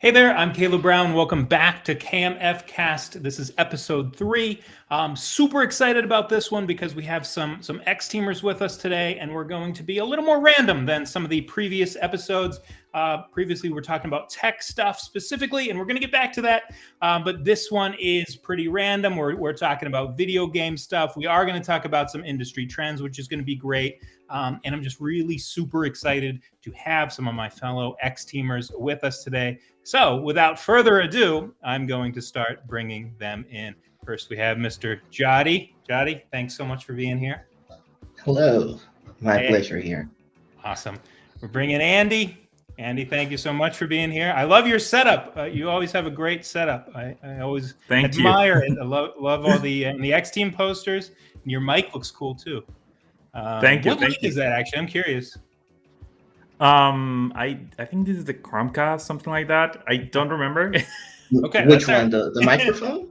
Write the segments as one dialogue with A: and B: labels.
A: Hey there, I'm Caleb Brown. Welcome back to KMFCast. This is episode 3. I'm super excited about this one because we have some ex-teamers with us today, and we're going to be a little more random than some of the previous episodes. Previously, we were talking about tech stuff specifically, and we're going to get back to that. But this one is pretty random. We're talking about video game stuff. We are going to talk about some industry trends, which is going to be great. And I'm just really super excited to have some of my fellow ex-teamers with us today. So without further ado, I'm going to start bringing them in. First, we have Mr. Jody. Jody, thanks so much for being here.
B: Hello. My pleasure here.
A: Awesome. We're bringing Andy. Andy, thank you so much for being here. I love your setup. You always have a great setup. I always admire it. I love all the X-Team posters. And your mic looks cool, too.
C: Thank you.
A: What mic is that, actually? I'm curious.
C: I think this is the Chromecast, something like that. I don't remember.
B: Okay. Which one? The microphone?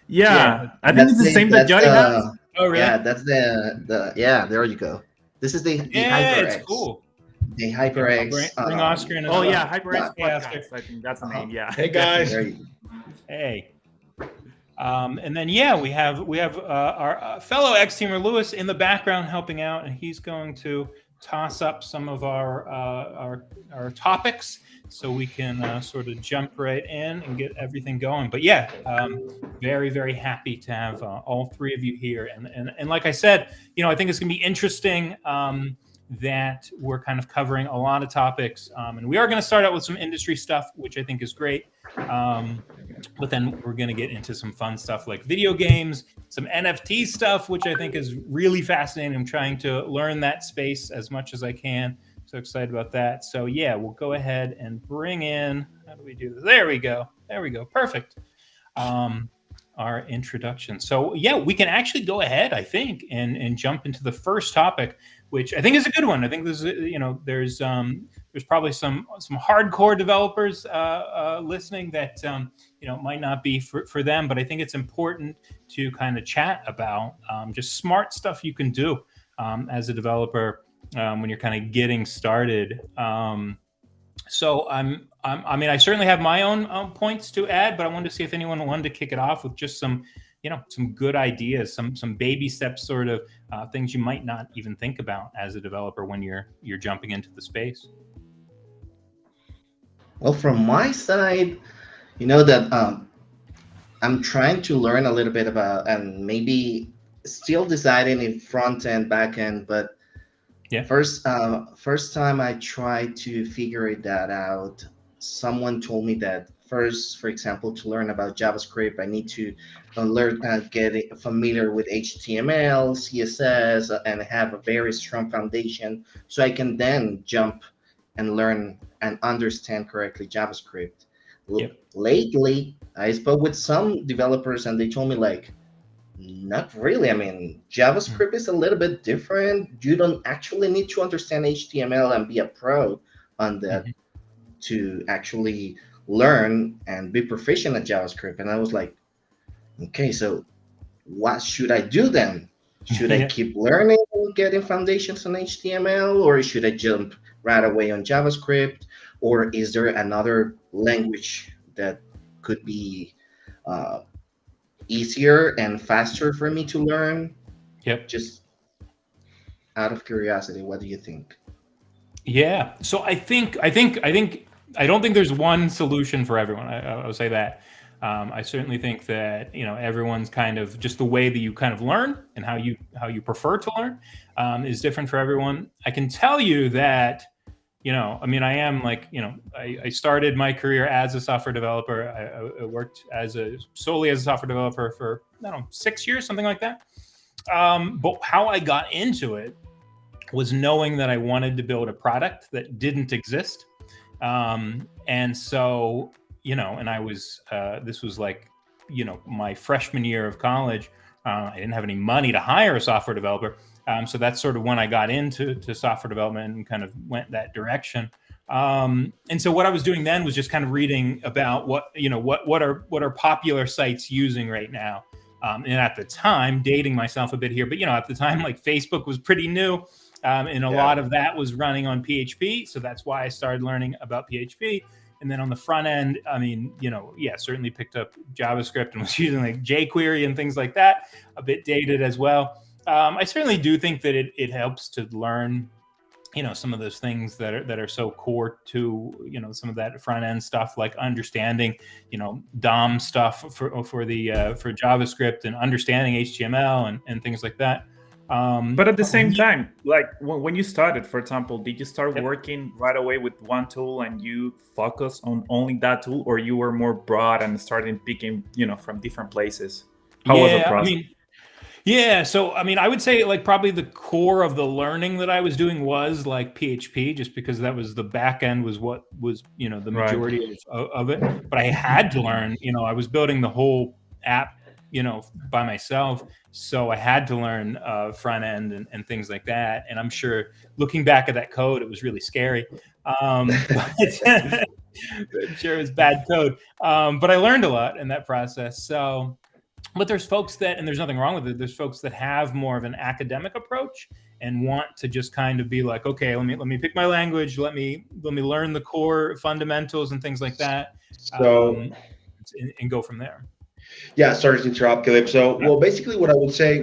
C: Yeah. I think it's the same that Johnny has.
A: Oh, really?
B: Yeah, that's the there you go. This is the HyperX.
A: It's cool.
B: The HyperX.
A: Bring Oscar in.
C: HyperX Podcast. I think that's the name. Yeah.
D: Hey guys.
A: Hey. And then we have our fellow ex-teamer Lewis in the background helping out, and he's going to toss up some of our topics so we can sort of jump right in and get everything going. But very, very happy to have all three of you here. And like I said, I think it's gonna be interesting that we're kind of covering a lot of topics. And we are going to start out with some industry stuff, which I think is great. But then we're going to get into some fun stuff like video games, some NFT stuff, which I think is really fascinating. I'm trying to learn that space as much as I can. So excited about that. So we'll go ahead and bring in, how do we do this? There we go. Perfect. Our introduction. So we can actually go ahead, I think, and jump into the first topic, which I think is a good one. I think this is, there's probably some hardcore developers listening that might not be for them, but I think it's important to kind of chat about just smart stuff you can do as a developer when you're kind of getting started. So I certainly have my own points to add, but I wanted to see if anyone wanted to kick it off with just some good ideas, some baby steps, sort of things you might not even think about as a developer when you're jumping into the space.
B: Well, from my side, that I'm trying to learn a little bit about, and maybe still deciding in front end, back end, but first time I tried to figure that out, someone told me that first, for example, to learn about JavaScript, I need to get familiar with HTML, CSS, and have a very strong foundation so I can then jump and learn and understand correctly JavaScript. Lately, I spoke with some developers and they told me not really. I mean, JavaScript is a little bit different. You don't actually need to understand HTML and be a pro on that to actually learn and be proficient at JavaScript. And I was like, okay, so what should I do then? Should I keep learning and getting foundations on HTML, or should I jump right away on JavaScript? Or is there another language that could be easier and faster for me to learn? Just out of curiosity, what do you think?
A: So I don't think there's one solution for everyone. I would say that. I certainly think that everyone's kind of just the way that you kind of learn and how you prefer to learn is different for everyone. I can tell you that I am I started my career as a software developer. I worked solely as a software developer for 6 years, something like that. But how I got into it was knowing that I wanted to build a product that didn't exist. And so, and I was, this was my freshman year of college. I didn't have any money to hire a software developer. So that's sort of when I got into software development and kind of went that direction. And so what I was doing then was just kind of reading about what are popular sites using right now. And at the time, dating myself a bit here, but at the time, Facebook was pretty new. And a lot of that was running on PHP. So that's why I started learning about PHP. And then on the front end, I mean, certainly picked up JavaScript and was using like jQuery and things like that, a bit dated as well. I certainly do think that it helps to learn, some of those things that are so core to, some of that front end stuff, like understanding, DOM stuff for JavaScript and understanding HTML and things like that.
C: But at the same time, like when you started, for example, did you start working right away with one tool and you focus on only that tool, or you were more broad and started picking, from different places? How was the process?
A: So I would say like probably the core of the learning that I was doing was like PHP, just because that was the back end was what was, the majority of it. But I had to learn, I was building the whole app, by myself. So I had to learn front end and things like that. And I'm sure looking back at that code, it was really scary. I'm sure it was bad code. But I learned a lot in that process. So, but there's folks and there's nothing wrong with it. There's folks that have more of an academic approach and want to just kind of be like, okay, let me pick my language. Let me learn the core fundamentals and things like that.
D: So,
A: and go from there.
D: Yeah, sorry to interrupt, Caleb. So, well, basically what I would say,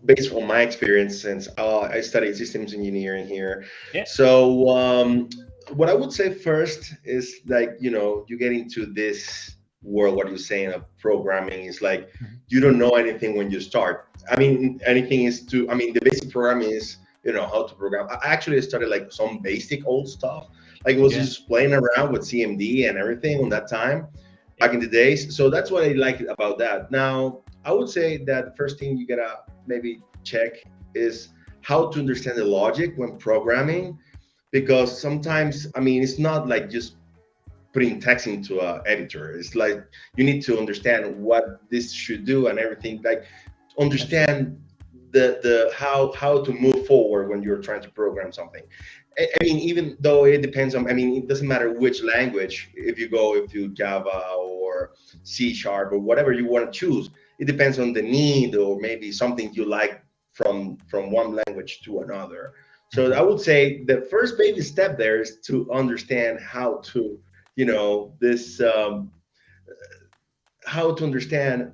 D: based on my experience, since I studied systems engineering here.
A: Yeah.
D: So, what I would say first is like, you get into this world, what you're saying of programming is like, you don't know anything when you start. The basic programming is, how to program. I actually started like some basic old stuff. Like it was just playing around with CMD and everything on that time. Back in the days. So that's what I like about that. Now, I would say that the first thing you gotta maybe check is how to understand the logic when programming, because sometimes, it's not like just putting text into an editor. It's like you need to understand what this should do and everything, like understand the how to move forward when you're trying to program something. Even though it depends on, it doesn't matter which language, if you Java or C# or whatever you want to choose, it depends on the need or maybe something you like from one language to another. So I would say the first baby step there is to understand how to, how to understand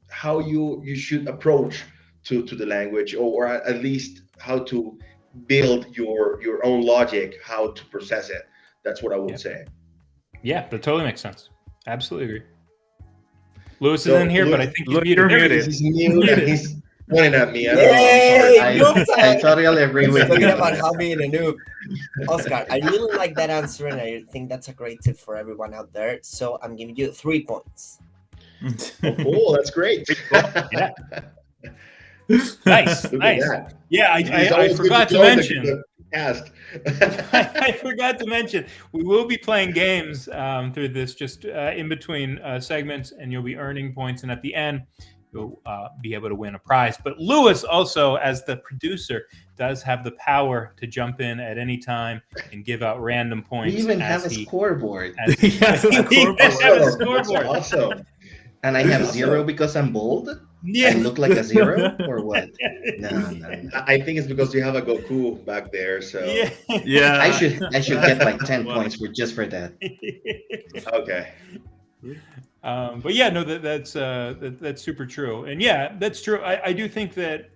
D: how you should approach to the language, or at least how to build your own logic, how to process it. That's what I would say.
A: Yeah, that totally makes sense. Absolutely agree. Lewis is in here, but I think
C: you're muted.
D: He's muted. He's pointing at me.
B: I totally agree with you.
E: Talking about how being a noob. Oscar, I really like that answer, and I think that's a great tip for everyone out there. So I'm giving you 3 points.
D: Oh, that's great.
A: Yeah. Nice. Yeah, I forgot to mention. I forgot to mention, we will be playing games through this, just in between segments, and you'll be earning points, and at the end, you'll be able to win a prize. But Lewis also, as the producer, does have the power to jump in at any time and give out random points.
B: We even have a scoreboard.
A: He has a scoreboard.
D: Awesome.
B: And I have 0 because I'm bold?
A: Yeah.
B: I look like a 0 or what? No.
D: I think it's because you have a Goku back there. So
C: yeah.
B: I should get like 10 points for that.
D: Okay.
A: But yeah, no, that's super true. And yeah, that's true. I do think that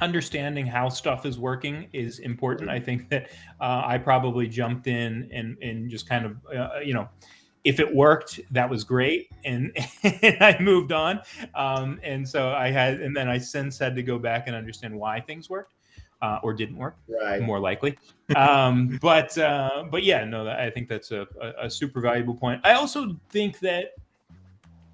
A: understanding how stuff is working is important. I think that I probably jumped in and just kind of, if it worked, that was great, and I moved on. And so then I since had to go back and understand why things worked or didn't work,
D: right?
A: More likely. But yeah, no, I think that's a super valuable point. I also think that,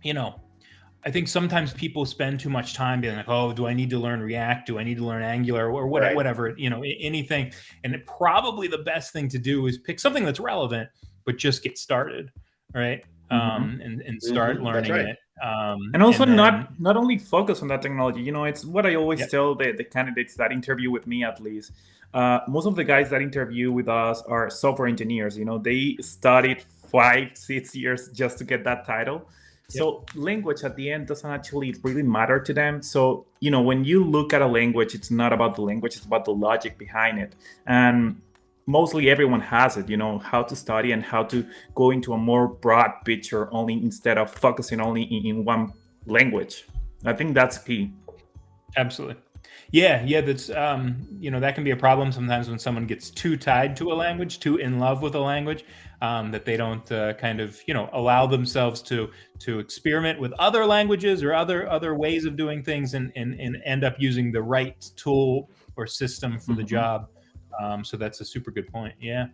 A: I think sometimes people spend too much time being like, oh, do I need to learn React? Do I need to learn Angular or whatever, anything? And probably the best thing to do is pick something that's relevant, but just get started. Right. And start learning it.
C: And also not only focus on that technology, it's what I always tell the candidates that interview with me, at least. Most of the guys that interview with us are software engineers. They studied 5-6 years just to get that title. So language at the end doesn't actually really matter to them. So, when you look at a language, it's not about the language, it's about the logic behind it. And mostly everyone has it, how to study and how to go into a more broad picture only instead of focusing only in one language. I think that's key.
A: Absolutely. Yeah, that's that can be a problem sometimes when someone gets too tied to a language, too in love with a language, that they don't kind of allow themselves to experiment with other languages or other ways of doing things, and end up using the right tool or system for the job. So that's a super good point. Yeah.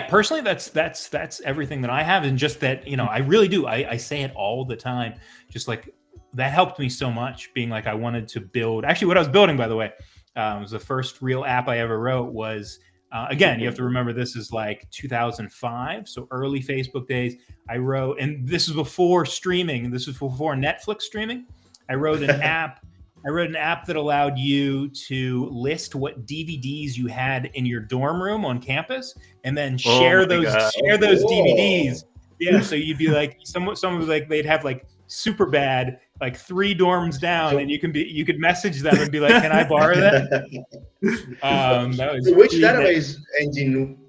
A: Personally, that's everything that I have, and just that I really do. I say it all the time, just like. That helped me so much, being like I wanted to build. Actually, what I was building, by the way, was the first real app I ever wrote was, again, you have to remember this is like 2005, so early Facebook days. I wrote, and this is before streaming. This was before Netflix streaming. I wrote an app. I wrote an app that allowed you to list what DVDs you had in your dorm room on campus, and then share those DVDs. Yeah, so you'd be like, someone was like, they'd have like super bad, like 3 dorms down, and you could message them and be like, "Can I borrow that?" That was
D: which database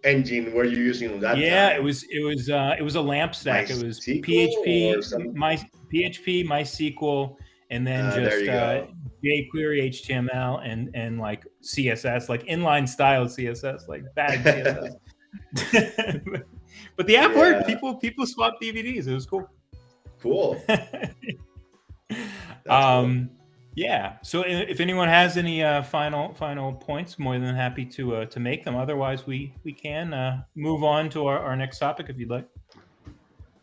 D: engine were you using on that time?
A: It was a LAMP stack. It was PHP, MySQL, and then just jQuery, HTML, and like CSS, like inline style CSS, like bad CSS. But the app worked. People swapped DVDs. It was cool.
D: Cool.
A: Cool. Yeah. So if anyone has any final points, more than happy to make them. Otherwise, we can move on to our next topic if you'd like.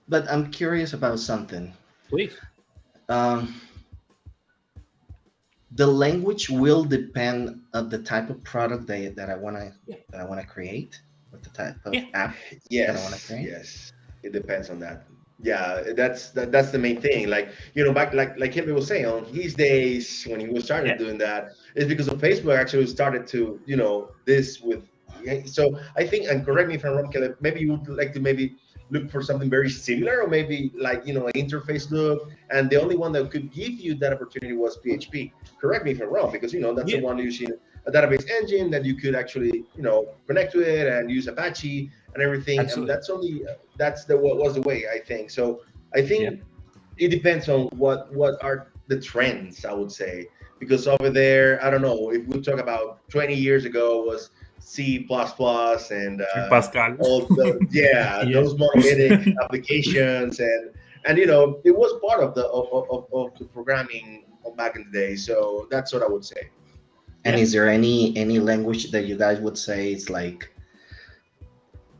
B: But I'm curious about something.
A: Please.
B: The language will depend on the type of product that I want to create, with the type of app that I want to create.
D: Yes, it depends on that. Yeah, that's the main thing. Like, back like Henry was saying, on his days when he was started doing that, it's because of Facebook actually started to this with. So I think, and correct me if I'm wrong, Caleb, maybe you would like to maybe look for something very similar, or maybe like an interface look, and the only one that could give you that opportunity was PHP. Correct me if I'm wrong, because that's the one using a database engine that you could actually connect to it and use Apache and everything.
A: Absolutely.
D: And that's what was the way, I think. So I think it depends on what are the trends, I would say, because over there, I don't know, if we talk about 20 years ago was C++ and
C: Pascal.
D: all the those monolithic applications, and it was part of the programming back in the day. So that's what I would say.
B: And is there any language that you guys would say is like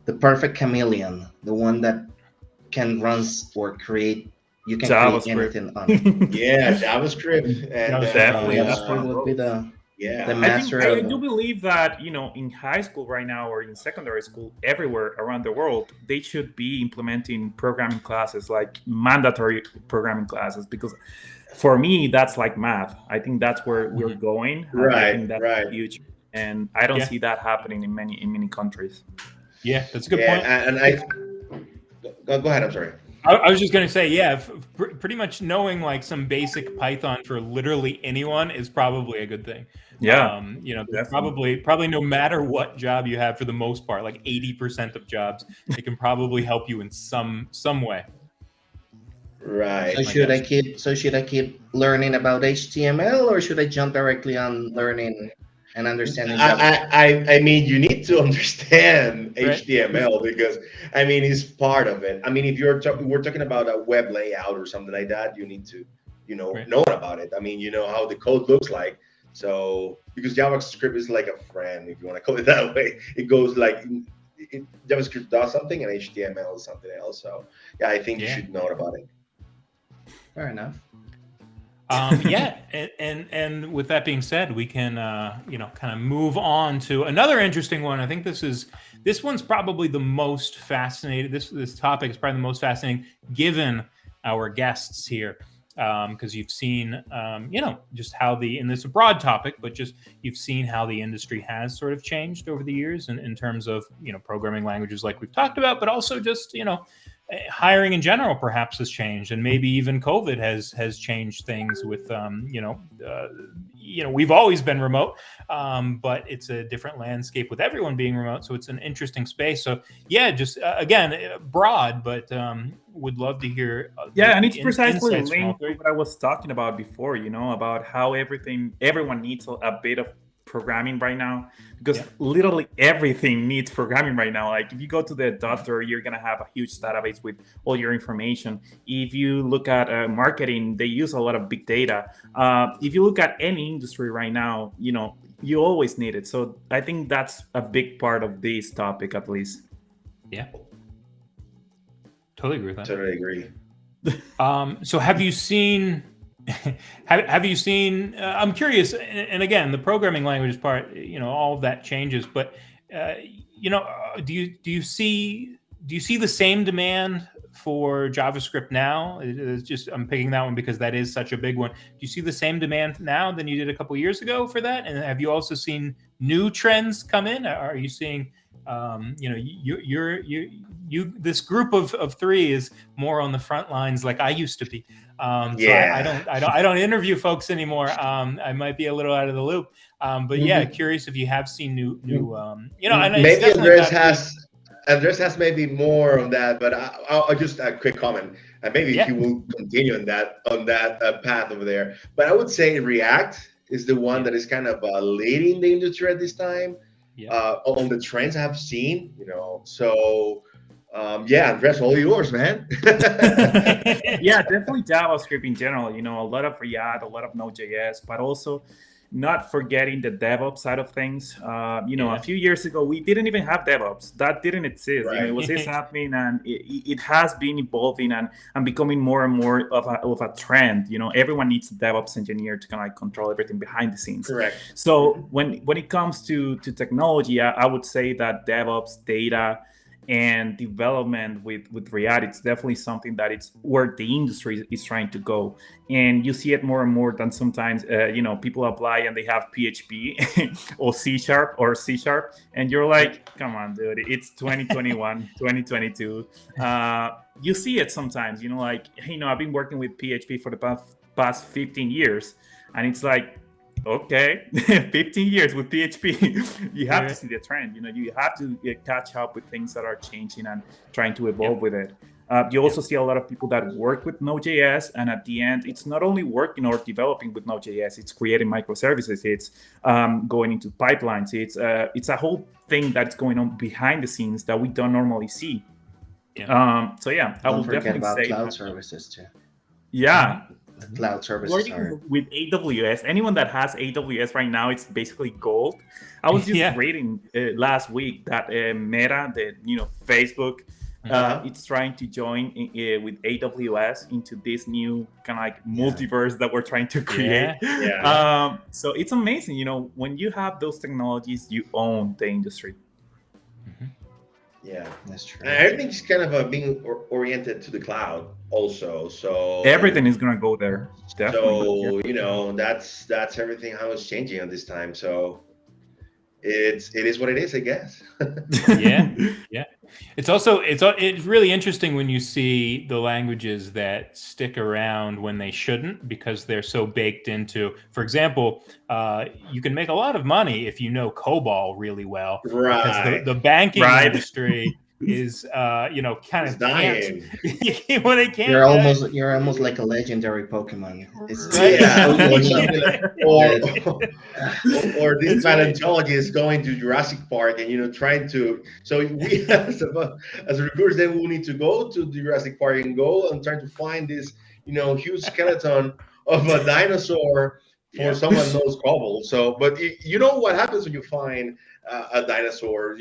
B: the perfect chameleon, the one that can run or create? You can create anything on it.
D: JavaScript, and
C: definitely
B: JavaScript would be the master.
C: I do believe that in high school right now, or in secondary school, everywhere around the world, they should be implementing programming classes, like mandatory programming classes, because for me, that's like math. I think that's where we're going.
D: Right,
C: I think that's huge, and I don't see that happening in many countries.
A: Yeah, that's a good point.
D: And I go ahead. I'm sorry.
A: I was just going to say, pretty much knowing like some basic Python for literally anyone is probably a good thing.
C: Yeah,
A: probably no matter what job you have, for the most part, like 80% of jobs, it can probably help you in some way.
D: Right.
B: So should I keep learning about HTML, or should I jump directly on learning and understanding?
D: I mean, you need to understand HTML, because it's part of it. If we're talking about a web layout or something like that, you need to know about it. How the code looks like. So because JavaScript is like a friend, if you want to call it that way, it goes like JavaScript does something and HTML is something else. So I think you should know about it.
B: Fair enough.
A: And with that being said, we can kind of move on to another interesting one. I think this one's probably the most fascinating. This topic is probably the most fascinating given our guests here, because you've seen just how and it's a broad topic, but just you've seen how the industry has sort of changed over the years in terms of programming languages like we've talked about, but also just hiring in general perhaps has changed, and maybe even COVID has changed things with we've always been remote, but it's a different landscape with everyone being remote. So it's an interesting space. So yeah, just again, broad, but would love to hear.
C: And it's precisely
A: insights from all
C: linked to
A: three.
C: what I was talking about before, about how everyone needs a bit of programming right now, because literally everything needs programming right now. Like if you go to the doctor, you're going to have a huge database with all your information. If you look at marketing, they use a lot of big data. If you look at any industry right now, you always need it. So I think that's a big part of this topic, at least.
A: Yeah. Totally agree with that.
D: Totally agree.
A: So have you seen have you seen I'm curious, and again, the programming language part, all of that changes, but do you see the same demand for JavaScript now? It's just, I'm picking that one because that is such a big one. Do you see the same demand now than you did a couple years ago for that? And have you also seen new trends come in? Are you seeing this group of three is more on the front lines like I used to be. So I don't interview folks anymore. I might be a little out of the loop. But yeah, curious if you have seen new and
D: maybe Andres has maybe more on that, but I'll just a quick comment, and maybe he will continue on that path over there. But I would say React is the one that is kind of leading the industry at this time. On the trends I've seen, so Andres, all yours, man.
C: Definitely JavaScript in general, a lot of React, a lot of Node.js, but also not forgetting the DevOps side of things. A few years ago, we didn't even have DevOps. That didn't exist.
D: Right.
C: It was just happening, and it has been evolving and becoming more and more of a trend. Everyone needs a DevOps engineer to kind of control everything behind the scenes.
D: Correct.
C: So when it comes to technology, I would say that DevOps, data, and development with React, it's definitely something that it's where the industry is trying to go. And you see it more and more than sometimes, people apply and they have PHP or C#, and you're like, come on, dude, it's 2021, 2022. You see it sometimes, I've been working with PHP for the past 15 years, and it's like, okay, 15 years with PHP. You have to see the trend. You have to catch up with things that are changing and trying to evolve with it. You also see a lot of people that work with Node.js, and at the end, it's not only working or developing with Node.js, it's creating microservices, it's going into pipelines, it's a whole thing that's going on behind the scenes that we don't normally see. I will definitely
B: about
C: say
B: cloud services too.
C: Yeah.
B: Cloud services
C: working with AWS. Anyone that has AWS right now, it's basically gold. I was just reading last week that Meta, Facebook, it's trying to join with AWS into this new kind of like multiverse that we're trying to create. So it's amazing. When you have those technologies, you own the industry.
B: Yeah, that's true.
D: And everything's kind of being oriented to the cloud also. So
C: everything is going to go there. Definitely.
D: So, that's everything how it's changing at this time. So it is what it is, I guess.
A: Yeah. It's really interesting when you see the languages that stick around when they shouldn't, because they're so baked into, for example, you can make a lot of money if you know COBOL really well.
D: Right.
A: Because the banking industry is kind of
D: dying.
A: Well, they can't.
B: You're almost like a legendary Pokemon.
D: Or this paleontology is going to Jurassic Park and trying to. So we as recruiters then we need to go to Jurassic Park and go and try to find this huge skeleton of a dinosaur for someone knows COBOL. So, but you know what happens when you find a dinosaur,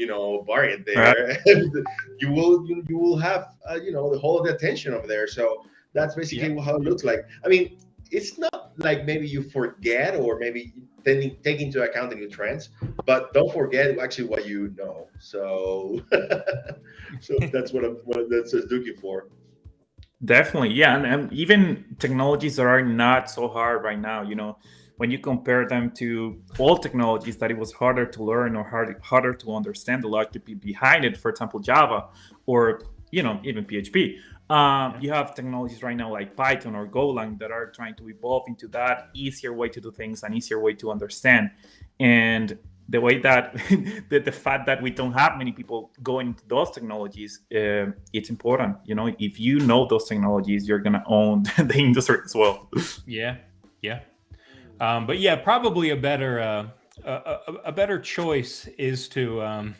D: variant there, and you will have the whole of the attention over there. So that's basically how it looks like. I mean, it's not like maybe you forget or maybe take into account the new trends, but don't forget actually what you know. So so that's what that's looking for.
C: Definitely, and even technologies that are not so hard right now, when you compare them to all technologies that it was harder to learn or harder to understand the logic behind it, for example, Java or even PHP. You have technologies right now like Python or Golang that are trying to evolve into that easier way to do things, an easier way to understand. And the way that the fact that we don't have many people going into those technologies, it's important. If you know those technologies, you're gonna own the industry as well.
A: Yeah. But yeah, probably a better choice is to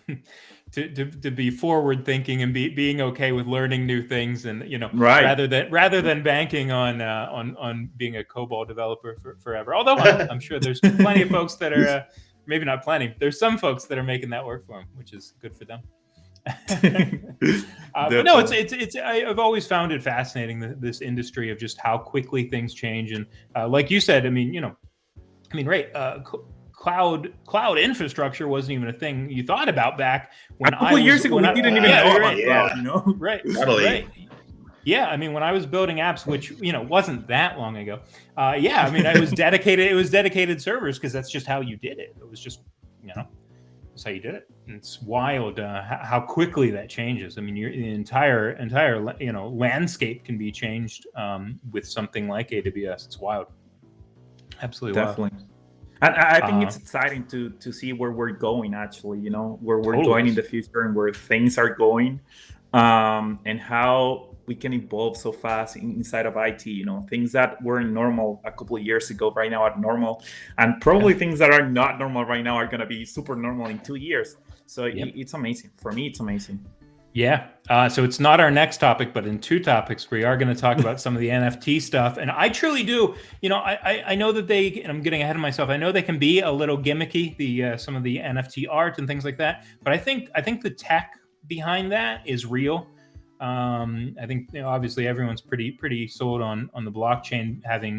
A: to be forward thinking and being okay with learning new things, and
C: Right.
A: rather than banking on being a COBOL developer forever. Although I'm sure there's plenty of folks that are maybe not plenty. There's some folks that are making that work for them, which is good for them. But no, it's I've always found it fascinating, this industry of just how quickly things change, and like you said, right. Cloud infrastructure wasn't even a thing you thought about back when
C: a couple years ago. We didn't even know about cloud.
A: Right.
D: Totally.
A: Right. Yeah, when I was building apps, which wasn't that long ago. It was dedicated. It was dedicated servers because that's just how you did it. It was just that's how you did it. And it's wild how quickly that changes. Your entire landscape can be changed with something like AWS. It's wild. Absolutely,
C: definitely. Wild. And I think it's exciting to see where we're going. Actually, where we're going in the future and where things are going, and how we can evolve so fast inside of IT. Things that were normal a couple of years ago right now are normal, and probably things that are not normal right now are going to be super normal in 2 years. So it's amazing. For me, it's amazing.
A: Yeah. So it's not our next topic, but in 2 topics, we are going to talk about some of the NFT stuff. And I truly do, I know that and I'm getting ahead of myself. I know they can be a little gimmicky, some of the NFT art and things like that. But I think the tech behind that is real. I think obviously everyone's pretty sold on the blockchain having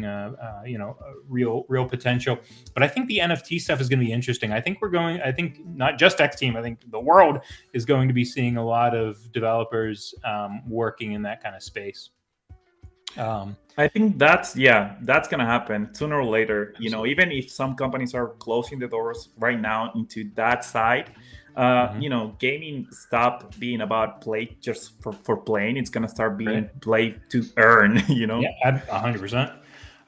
A: real potential, but I think the NFT stuff is going to be interesting. I think not just X Team, I think the world is going to be seeing a lot of developers working in that kind of space.
C: I think that's going to happen sooner or later. Even if some companies are closing the doors right now into that side. Gaming stopped being about play just for playing. It's gonna start being play to earn.
A: Yeah, 100%.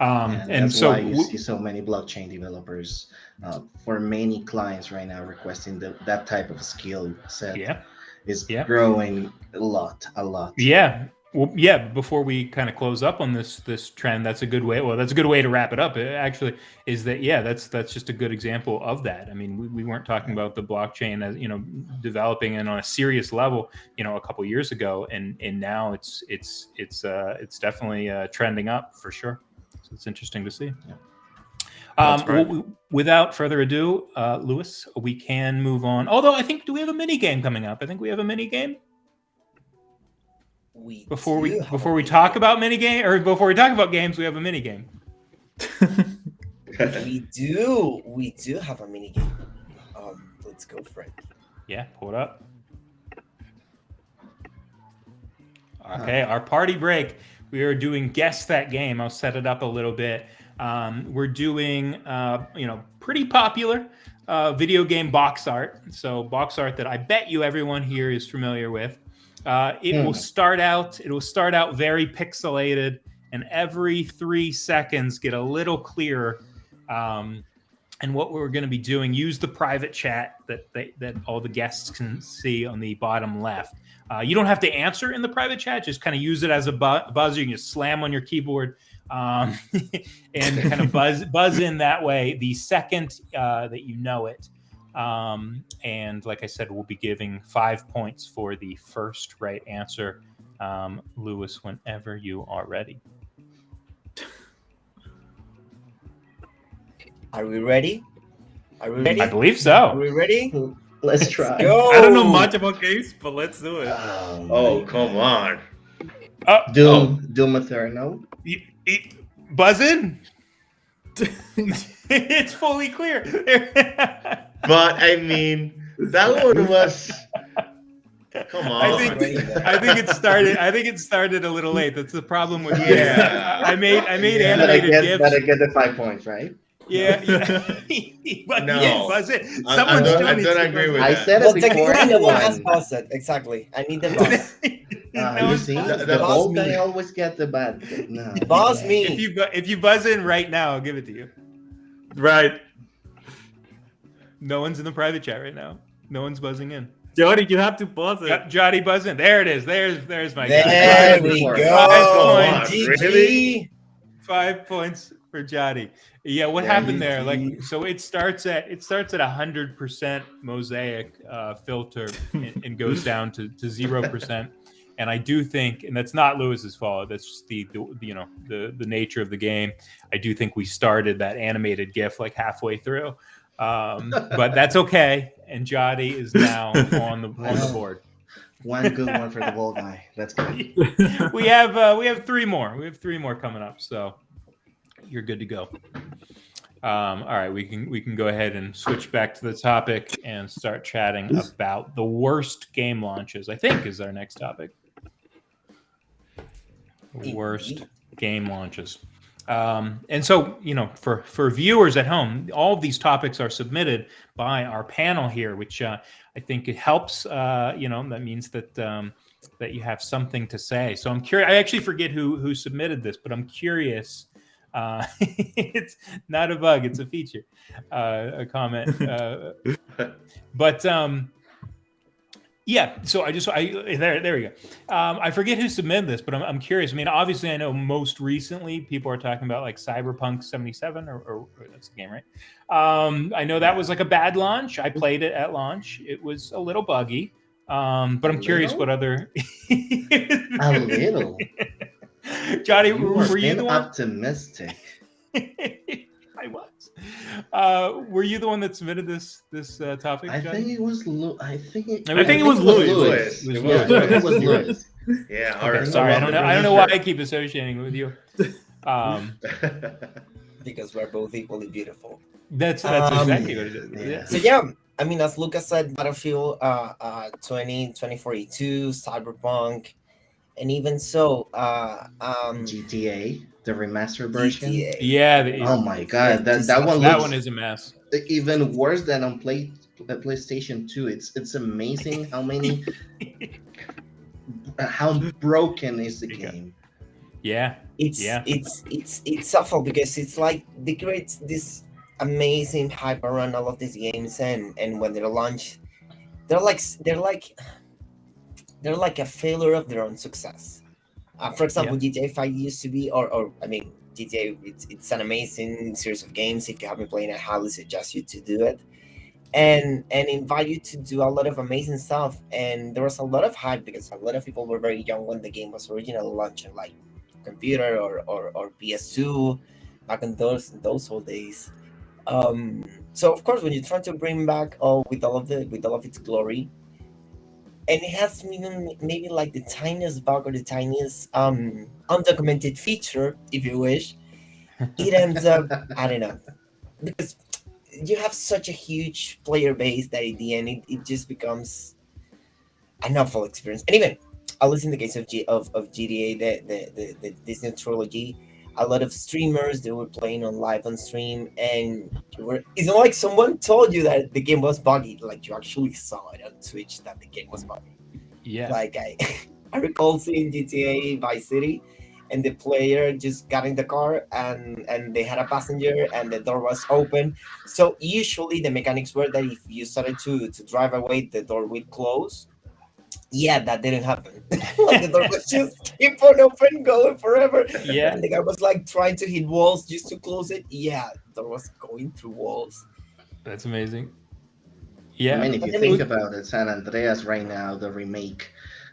B: And so why you see so many blockchain developers for many clients right now requesting that type of skill set. Is growing a lot.
A: Yeah. Well, yeah. Before we kind of close up on this trend, that's a good way. Well, that's a good way to wrap it up. Actually, is that that's just a good example of that. We weren't talking about the blockchain as developing and on a serious level, a couple years ago, and now it's definitely trending up for sure. So it's interesting to see. Yeah. Right. Without further ado, Lewis, we can move on. Although do we have a mini game coming up? I think we have a mini game. Before we talk about mini game, or before we talk about games, we have a mini game.
E: We do have a mini game. Let's go for it.
A: Yeah, pull it up. Okay, our party break. We are doing Guess That Game. I'll set it up a little bit. We're doing pretty popular video game box art. So box art that I bet you everyone here is familiar with. It will start out very pixelated, and every 3 seconds get a little clearer. And what we're going to be doing, use the private chat that all the guests can see on the bottom left. You don't have to answer in the private chat; just kind of use it as a buzzer. You can just slam on your keyboard and kind of buzz in that way the second that you know it. And like I said, we'll be giving 5 points for the first right answer. Lewis, whenever you are ready.
E: Are we ready? I
A: believe so.
E: Are we ready?
B: Let's try.
E: Go.
C: I don't know much about games, but let's do it.
D: Come on.
B: Doom Eternal.
A: Buzz in. It's fully clear.
D: But that one was. Come on.
A: I think it started a little late. That's the problem with I made animated GIFs.
B: Better get the 5 points, right?
A: Yeah. But
D: No.
A: yes, buzz it.
D: I
A: Someone
D: don't-
A: still
D: I
A: needs
D: don't
A: to
D: agree
A: buzz
D: with
A: it.
B: I
D: that.
B: said
E: Well,
B: it before
E: technically, no one has
B: anyone.
E: paused it. Exactly. I need the boss.
A: No
B: You
A: one's
B: see,
A: buzzed.
B: the
D: Boss
B: bald
E: me.
B: guy always get the bad. No.
E: Boss
A: If
E: me.
A: you buzz in right now, I'll give it to you.
C: Right.
A: No one's in the private chat right now. No one's buzzing in.
C: Jody, you have to pause it.
A: Jotty, buzz in. There it is. There's my
E: There
A: guy.
E: we
B: Before.
E: go.
A: Five
D: points.
E: GG.
A: 5 points for Jotty. Yeah, what
B: Yeah,
A: happened
B: you
A: there?
B: see.
A: Like, so it starts at 100% mosaic filter and goes down to 0%. And I do think, and that's not Lewis's fault. That's just the nature of the game. I do think we started that animated GIF like halfway through, but that's okay. And Jotty is now on the board.
B: One good one for the bald guy. That's good.
A: We have 3 more. We have 3 more coming up. So you're good to go. All right, we can go ahead and switch back to the topic and start chatting about the worst game launches. I think is our next topic. Worst game launches. And so, for viewers at home, all of these topics are submitted by our panel here, which I think it helps. That means that you have something to say. So I'm curious. I actually forget who submitted this, but I'm curious. It's not a bug; it's a feature, a comment. But yeah. So there we go. I forget who submitted this, but I'm curious. I mean, obviously, I know most recently people are talking about like Cyberpunk 77, or that's the game, right? I know that was like a bad launch. I played it at launch. It was a little buggy. But I'm curious what other.
B: A little.
A: Johnny, were you the one?
B: Optimistic.
A: I was. Were you the one that submitted this topic?
B: I
A: Johnny?
B: think it was I think it
C: was Louis.
B: Louis.
A: It was
B: Yeah,
A: Louis.
B: it was Louis.
D: Yeah.
A: Okay,
D: our-
A: sorry, I
D: our
A: don't know why
D: producer.
A: I keep associating with you.
E: Because we're both equally beautiful.
A: That's exactly what it is.
B: Yeah.
E: So yeah, I mean, as Lucas said, Battlefield 2042, Cyberpunk, and even so,
B: GTA, the remastered version.
E: GTA.
A: Yeah.
B: Oh my god, that one
A: that
B: looks
A: one is a mess.
B: even worse than on PlayStation 2. It's amazing how broken is the game.
A: Yeah.
E: It's awful because it's like they create this amazing hype around all of these games, and when they're launched, they're like a failure of their own success. For example, GTA 5 used to be, or I mean, GTA, it's an amazing series of games. If you haven't played it, I highly suggest you to do it, and invite you to do a lot of amazing stuff. And there was a lot of hype because a lot of people were very young when the game was originally launching, like computer or PS2 back in those old days. So of course, when you're trying to bring back with all of its glory, and it has maybe like the tiniest bug or the tiniest undocumented feature, if you wish, it ends up, I don't know, because you have such a huge player base that at the end it just becomes an awful experience. And even at least in the case of GTA, the Disney trilogy, a lot of streamers, they were playing on stream, and it's not like someone told you that the game was buggy. Like, you actually saw it on Twitch that the game was buggy.
A: Yeah.
E: Like I recall seeing GTA Vice City, and the player just got in the car and they had a passenger and the door was open. So usually the mechanics were that if you started to drive away, the door would close. Yeah, that didn't happen. Like, the door was just keep on open, going forever.
A: Yeah.
E: And the guy was like trying to hit walls just to close it. Yeah, the door was going through walls.
A: That's amazing. Yeah.
B: I mean, if you think about it, San Andreas right now, the remake,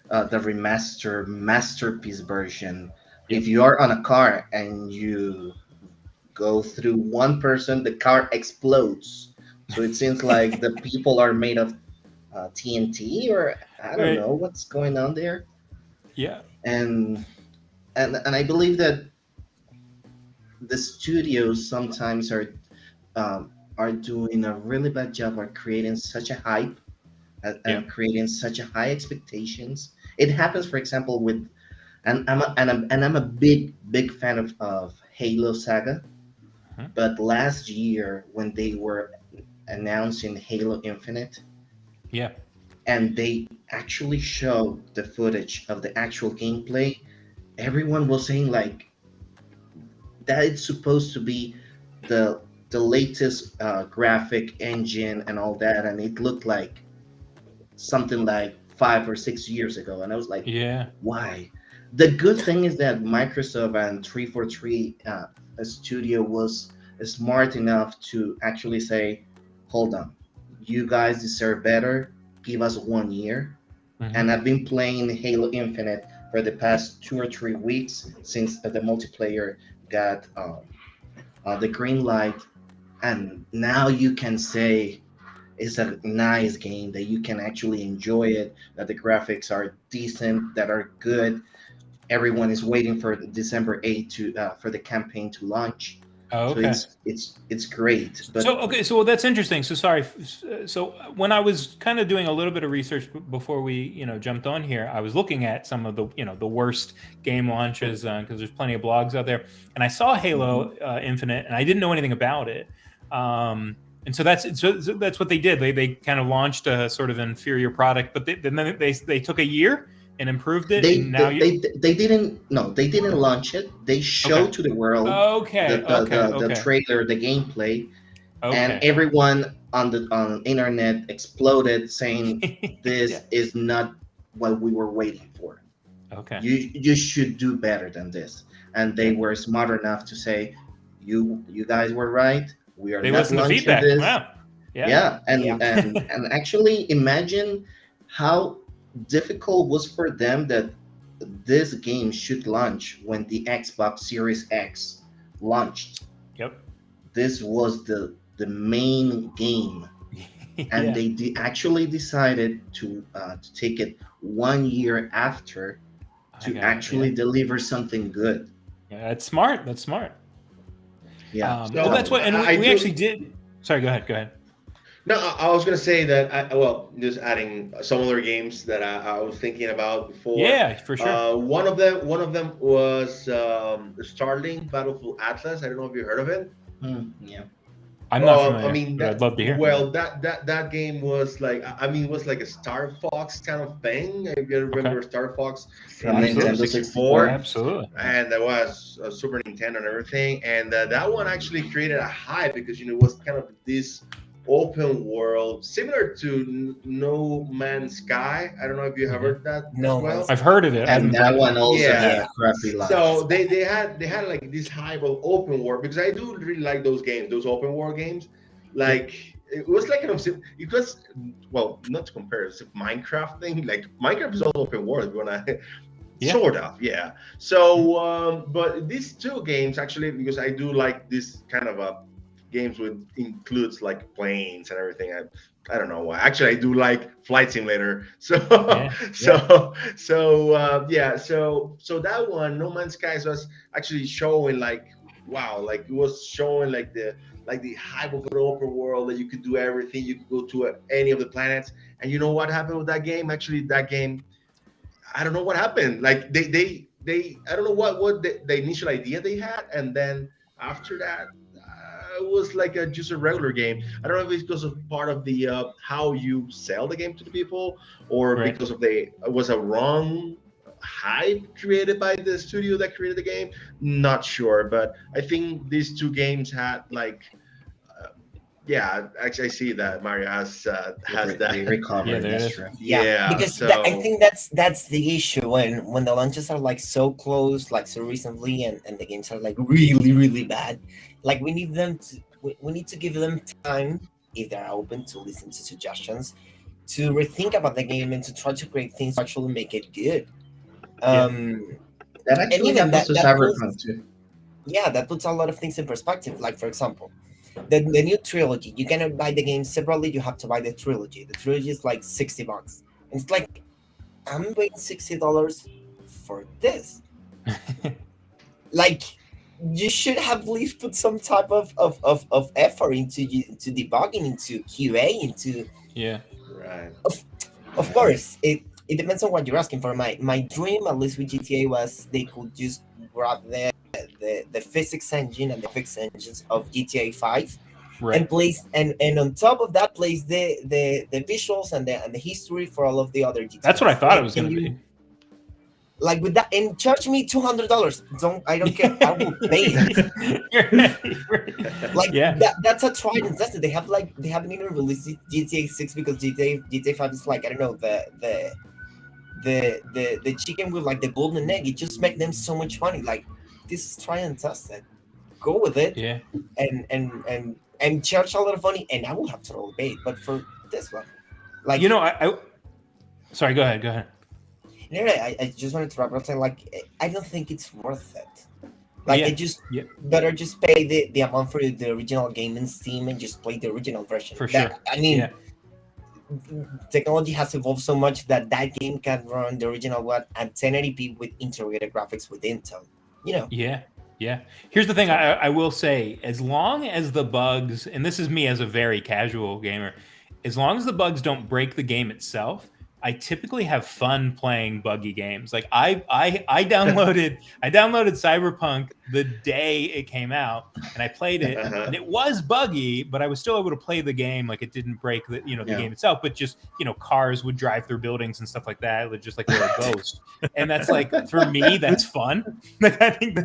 B: the remaster masterpiece version. If you are on a car and you go through one person, the car explodes. So it seems like the people are made of TNT, or I don't know what's going on there.
A: Yeah.
B: And I believe that the studios sometimes are doing a really bad job of creating such a hype and creating such a high expectations. It happens, for example, I'm a big fan of Halo Saga, But last year, when they were announcing Halo Infinite,
A: Yeah.
B: and they actually showed the footage of the actual gameplay, everyone was saying like that it's supposed to be the latest graphic engine and all that, and it looked like something like 5 or 6 years ago, and I was like,
A: Yeah.
B: why? The good thing is that Microsoft and 343 Studio was smart enough to actually say, hold on, you guys deserve better, give us 1 year. And I've been playing Halo Infinite for the past 2 or 3 weeks since the multiplayer got the green light, and now you can say it's a nice game that you can actually enjoy it, that the graphics are decent, that are good. Everyone is waiting for December 8th to for the campaign to launch.
A: Oh,
B: So
A: okay.
B: it's great. But
A: So that's interesting. So sorry. So when I was kind of doing a little bit of research before we jumped on here, I was looking at some of the the worst game launches because there's plenty of blogs out there, and I saw Halo Infinite, and I didn't know anything about it. And so that's what they did. They kind of launched a sort of inferior product, but then they took a year and improved it.
B: they
A: and now
B: they didn't launch it. They showed to the world the trailer, the gameplay, and everyone on the internet exploded saying this is not what we were waiting for.
A: Okay.
B: You should do better than this. And they were smart enough to say, you guys were right. We are
A: they
B: not
A: listened to
B: launching
A: feedback.
B: this.
A: Wow.
B: And actually imagine how difficult was for them that this game should launch when the Xbox Series X launched.
A: Yep.
B: This was the main game, and they actually decided to take it 1 year after to actually deliver something good.
A: Yeah, that's smart. That's smart.
B: Yeah.
A: Well, that's what, and we actually did. Sorry, go ahead.
D: No, I was gonna say that. Just adding some other games that I was thinking about before.
A: Yeah, for sure.
D: One of them was Starlink Battlefield Atlas. I don't know if you heard of it.
B: Yeah.
A: I'm not familiar. But I'd love to hear.
D: Well, that game was like, it was like a Star Fox kind of thing. If you remember Star Fox from Nintendo 64,
A: absolutely.
D: And that was a Super Nintendo and everything. And that one actually created a hype because it was kind of this open world similar to No Man's Sky. I don't know if you have heard that as well.
A: I've heard of it.
B: And that one also had a crappy launch.
D: So they had like this hype of open world, because I do really like those games, those open world games. Like it was like it was, well, not to compare it to Minecraft thing. Like Minecraft is all open world when I sort of, yeah. So but these two games actually, because I do like this kind of games with includes like planes and everything. I don't know why. Actually, I do like Flight Simulator. So so that one, No Man's Sky, was actually showing like, wow, like it was showing like the hype of an open world that you could do everything. You could go to any of the planets. And you know what happened with that game? Actually, that game, I don't know what happened. Like they I don't know what the initial idea they had, and then after that. It was like just a regular game. I don't know if it's because of part of the how you sell the game to the people, or because of it was a wrong hype created by the studio that created the game. Not sure, but I think these two games had like, actually I see that Mario has that.
B: Recovery.
E: Because I think that's the issue when the launches are like so close, like so recently, and the games are like really, really bad. Like we need to give them time, if they're open to listen to suggestions, to rethink about the game and to try to create things to actually make it good.
B: That actually happens to Cyberpunk too.
E: Yeah, that puts a lot of things in perspective. Like for example, the new trilogy, you cannot buy the game separately. You have to buy the trilogy. The trilogy is like $60, and it's like, I'm paying $60 for this. Like, you should have at least put some type of effort into debugging, into QA, into Of course, it depends on what you're asking for. My dream, at least with GTA, was they could just grab the the physics engine and the physics engines of GTA 5,
A: Right.
E: and plays and on top of that plays the visuals and the history for all of the other GTAs.
A: That's what I thought it was going to be.
E: Like with that, and charge me $200. I don't care. I will pay it. Like that's a tried and tested. They haven't even released GTA 6 because GTA 5 is like, I don't know, the chicken with like the golden egg. It just makes them so much money. Like, this is tried and tested. Go with it.
A: Yeah.
E: And charge a lot of money, and I will have to roll pay it. But for this one, like,
A: you know, I sorry, go ahead.
E: No, I just wanted to wrap up saying, like, I don't think it's worth it. Like, I just better just pay the amount for the original game in Steam and just play the original version.
A: For sure.
E: I mean, technology has evolved so much that game can run the original one at 1080p with integrated graphics with Intel. You know.
A: Yeah. Here's the thing I will say, as long as the bugs, and this is me as a very casual gamer, as long as the bugs don't break the game itself, I typically have fun playing buggy games. Like I downloaded Cyberpunk the day it came out, and I played it, and it was buggy, but I was still able to play the game. Like, it didn't break the game itself, but just cars would drive through buildings and stuff like that, just like they were a ghost. And that's like, for me, that's fun. Like, I think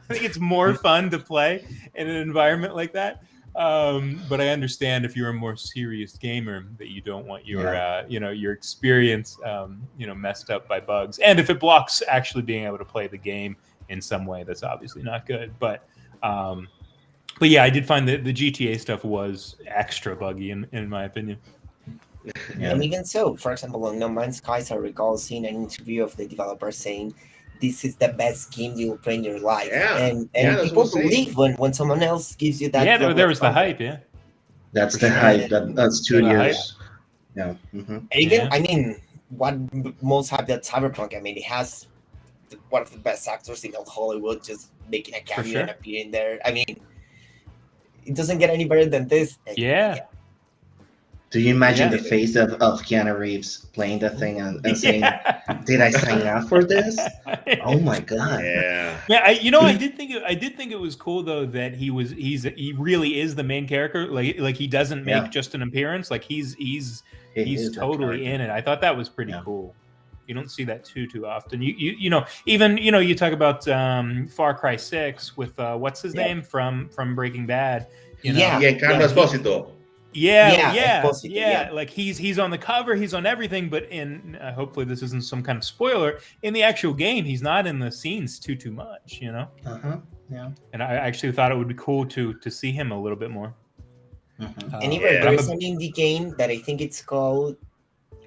A: it's more fun to play in an environment like that. But I understand if you're a more serious gamer that you don't want your your experience messed up by bugs, and if it blocks actually being able to play the game in some way, that's obviously not good. But yeah, I did find that the GTA stuff was extra buggy in my opinion.
E: And even so, for example, on No Man's Skies, I recall seeing an interview of the developer saying, "This is the best game you will play in your life." And people believe when someone else gives you that.
A: Yeah, there was the hype. Yeah,
B: that's the hype. That's 2 years. Yeah. Mm-hmm.
E: And even I mean, what most hype that Cyberpunk? I mean, it has one of the best actors in all Hollywood just making a cameo and appearing there. I mean, it doesn't get any better than this.
A: Yeah.
B: Do you imagine the face of Keanu Reeves playing the thing and saying, "Did I sign up for this? Oh my god!"
A: Yeah. I did think it was cool though that he really is the main character. Like he doesn't make just an appearance. Like he's totally in it. I thought that was pretty cool. You don't see that too often. You talk about Far Cry 6 with what's his name from Breaking Bad.
D: Giancarlo Esposito.
A: Yeah. Like he's on the cover, he's on everything, but in hopefully this isn't some kind of spoiler. In the actual game, he's not in the scenes too much, Yeah. And I actually thought it would be cool to see him a little bit more.
E: And even there's an indie game that I think it's called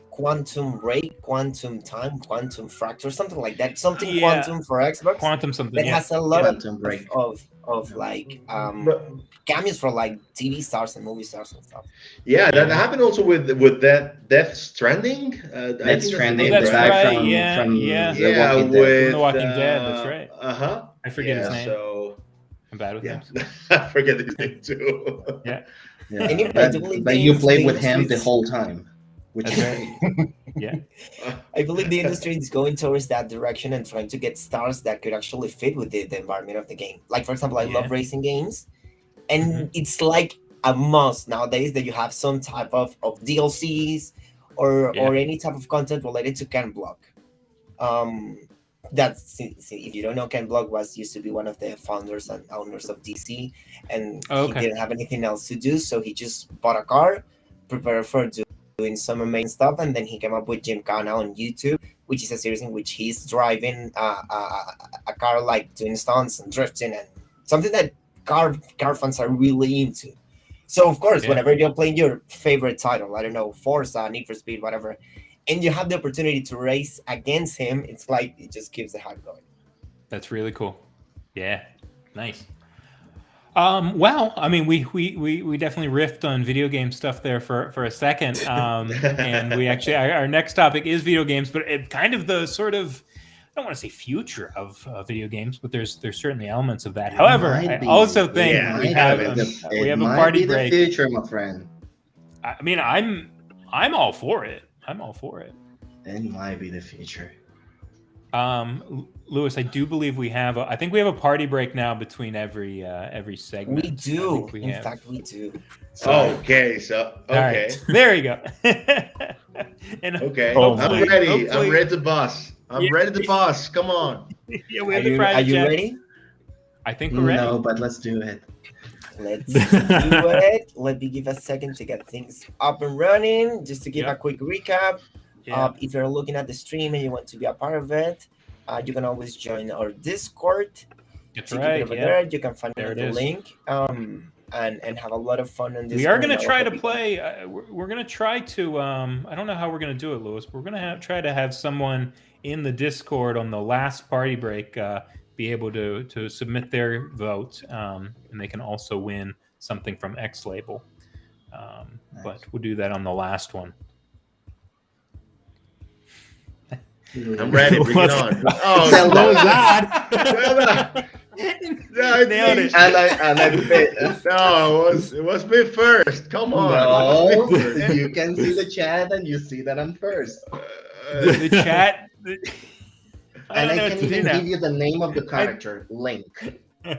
E: Quantum Break, Quantum Time, Quantum Fracture, something like that. Something Quantum for Xbox.
A: Quantum something.
E: That has a lot of like cameos for like TV stars and movie stars and stuff.
D: Yeah, that happened also with that Death Stranding.
B: Death Stranding.
A: That's right.
B: From
A: with The Walking Dead. That's right. I forget his name.
D: So
A: I'm bad with names.
D: I forget his name too.
B: But you played with him the whole time. Which is
A: great.
E: I believe the industry is going towards that direction and trying to get stars that could actually fit with the environment of the game. Like, for example, I love racing games, and it's like a must nowadays that you have some type of DLCs or any type of content related to Ken Block. That's if you don't know, Ken Block used to be one of the founders and owners of DC, and he didn't have anything else to do, so he just bought a car, prepared for doing some amazing stuff, and then he came up with Gymkhana on YouTube, which is a series in which he's driving a car, like doing stunts and drifting, and something that car fans are really into. So of course, whenever you're playing your favorite title, I don't know, Forza, Need for Speed, whatever, and you have the opportunity to race against him, it's like it just keeps the hype going.
A: That's really cool. Yeah, nice. Well, I mean, we definitely riffed on video game stuff there for a second, and we actually our next topic is video games, but it kind of the sort of, I don't want to say future of video games, but there's certainly elements of that. However, I also think we have a party break.
B: The future, my friend.
A: I mean, I'm all for it. I'm all for it.
B: It might be the future.
A: Lewis, I do believe we have. I think we have a party break now between every segment.
E: We do. In fact, we do.
A: So,
D: okay.
A: all right, there you go. And
D: Okay.
C: Oh,
D: I'm
C: my.
D: ready. I'm ready to boss. I'm ready to boss. Come on.
A: Yeah, we
E: Are
A: have the
E: you
A: private chat.
E: ready?
A: I think we're ready.
B: No, but let's do it.
E: Let's do it. Let me give a second to get things up and running. Just to give a quick recap.
A: Yeah.
E: If you're looking at the stream and you want to be a part of it, you can always join our Discord.
A: That's
E: Keep
A: right.
E: it over there. You can find the
A: is.
E: link. And have a lot of fun on this.
A: We are going to try to play. We're going to try to. I don't know how we're going to do it, Lewis. But we're going to try to have someone in the Discord on the last party break be able to submit their vote, and they can also win something from X Label.
B: Nice.
A: But we'll do that on the last one.
D: I'm ready. Bring it on. Oh,
B: Zelda.
D: what was
C: that?
D: Zelda. No, it's
A: Nailed
D: me.
A: it.
B: And I fit.
D: No, it was me first. Come on.
B: No,
D: It was me first.
B: you can see the chat and you see that I'm first.
A: The chat. I
B: And
A: don't know
B: I
A: what
B: can
A: to do
B: even
A: now.
B: give you the name of the character, Link. And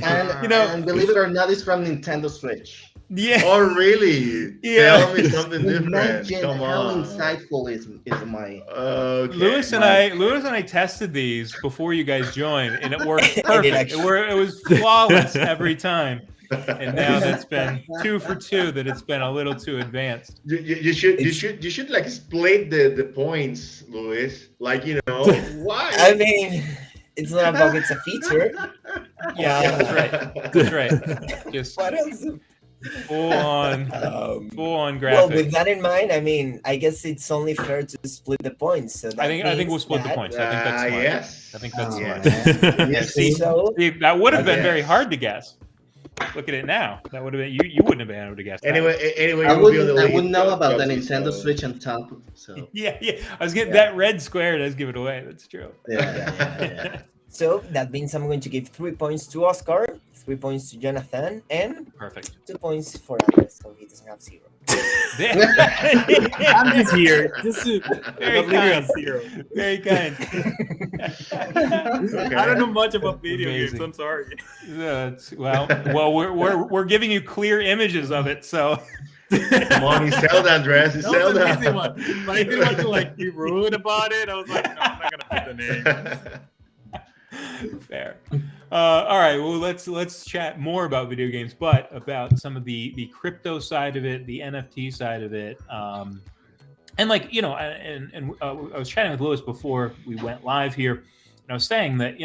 B: and believe it or not, it's from Nintendo Switch.
A: Yeah.
D: Oh, really?
A: Yeah.
D: Tell me something different.
B: Imagine
D: Come
B: how
D: on.
B: insightful is my.
D: Okay.
A: Lewis and I tested these before you guys joined, and it worked
E: did
A: perfect.
E: actually.
A: It was flawless every time. And now that's been 2 for 2. That it's been a little too advanced.
D: You should like split the points, Luis. Like, why?
E: I mean, it's not a bug, it's a feature.
A: Yeah, that's right. That's right. Just
E: What else?
A: full on
E: Well,
A: graphic.
E: with that in mind, I mean, I guess it's only fair to split the points. So that
A: I think we'll
E: means
A: split the
E: that-
A: points. I think that's smart.
D: Yes.
A: I think that's
B: Yeah.
A: smart.
D: Yes.
A: See,
E: So
A: that would have been
D: Okay.
A: very hard to guess. Look at it now. That would have been you wouldn't have been able to guess. that.
D: Anyway,
B: I
D: you will be on the
B: wouldn't
D: lead,
B: know about the
D: Josie,
B: Nintendo
D: so-
B: Switch on top. So
A: Yeah. I was getting
B: Yeah.
A: that red square does give it away. That's true.
B: yeah.
E: So that means I'm going to give 3 points to Oscar, 3 points to Jonathan, and
A: Perfect.
E: 2 points for Andres, so he doesn't have 0.
C: I'm just here. Just to
A: Very
C: leave you
A: kind.
C: at 0.
A: Very kind.
C: I don't know much about video
A: Amazing.
C: games. I'm sorry.
A: Well, we're giving you clear images of it, so
D: Come on, he's Zelda, Andres. He's
C: That was an easy
D: Zelda.
C: one. But I didn't want to like be rude about it. I was like, no, I'm not gonna put the name.
A: fair. All right. Well, let's chat more about video games, but about some of the crypto side of it, the NFT side of it, and like and I was chatting with Lewis before we went live here, and I was saying that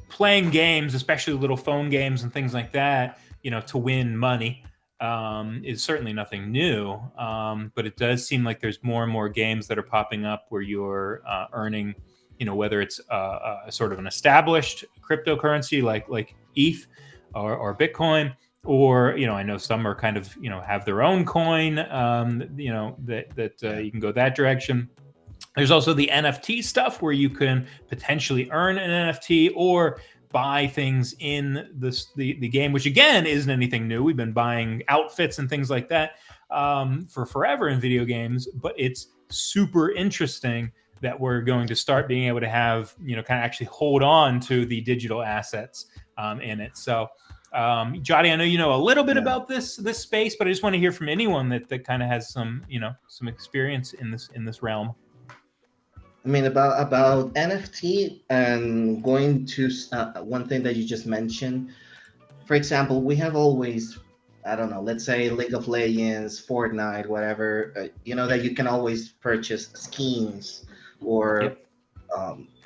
A: playing games, especially little phone games and things like that, to win money. Is certainly nothing new, but it does seem like there's more and more games that are popping up where you're earning, whether it's a sort of an established cryptocurrency like ETH or Bitcoin, or I know some are kind of have their own coin, that you can go that direction. There's also the NFT stuff where you can potentially earn an NFT or buy things in the game, which again isn't anything new. We've been buying outfits and things like that for forever in video games, but it's super interesting that we're going to start being able to have kind of actually hold on to the digital assets in it. So Jody, I know you know a little bit about this space, but I just want to hear from anyone that kind of has some some experience in this realm.
B: I mean, about NFT and going to one thing that you just mentioned. For example, we have always, I don't know, let's say League of Legends, Fortnite, whatever, that you can always purchase skins or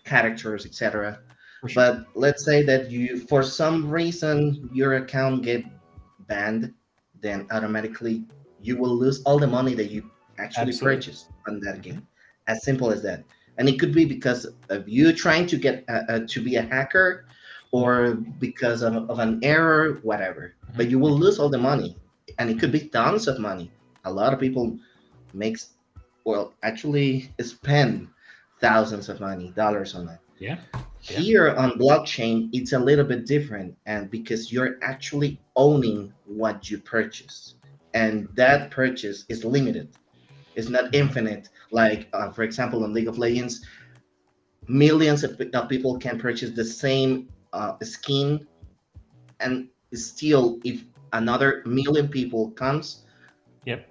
B: characters, etc.
A: For sure.
B: But let's say that for some reason, your account get banned, then automatically you will lose all the money that you actually
A: Absolutely.
B: purchased on that game. As simple as that. And it could be because of you trying to get to be a hacker, or because of an error, whatever. But you will lose all the money, and it could be tons of money. A lot of people actually spend thousands of dollars on it.
A: Yeah.
B: Here on blockchain, it's a little bit different, and because you're actually owning what you purchase, and that purchase is limited. It's not infinite. Like for example, in League of Legends, millions of people can purchase the same skin, and still, if another million people comes,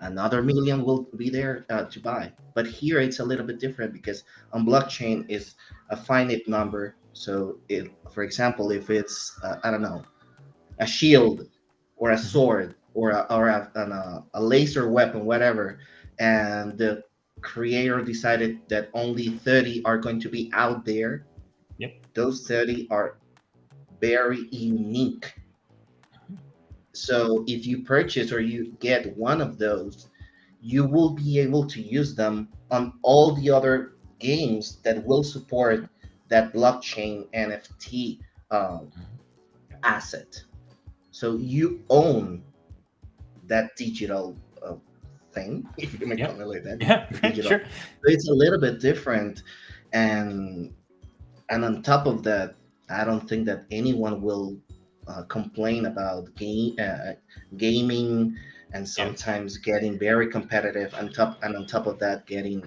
B: another million will be there to buy. But here it's a little bit different because on blockchain is a finite number. So, for example, if it's I don't know, a shield or a sword or a laser weapon, whatever, and the creator decided that only 30 are going to be out there. Those 30 are very unique. So if you purchase or you get one of those, you will be able to use them on all the other games that will support that blockchain NFT asset. So you own that digital thing, if you may call it like that.
A: Sure.
B: So it's a little bit different, and on top of that, I don't think that anyone will complain about gaming, and sometimes getting very competitive, and on top of that, getting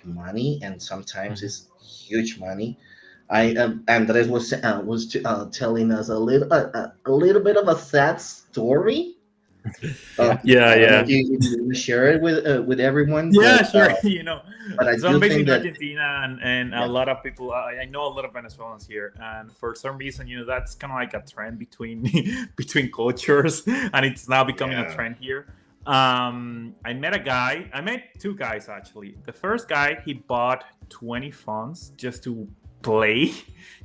B: money, and sometimes it's huge money. Andres was telling us a little bit of a sad story. I don't know if you share it with everyone.
C: Sure.
B: But I
C: so I'm
B: do
C: based
B: think
C: in
B: that
C: Argentina, and a lot of people. I know a lot of Venezuelans here, and for some reason, that's kind of like a trend between between cultures, and it's now becoming a trend here. I met two guys actually. The first guy, he bought 20 funds just to play,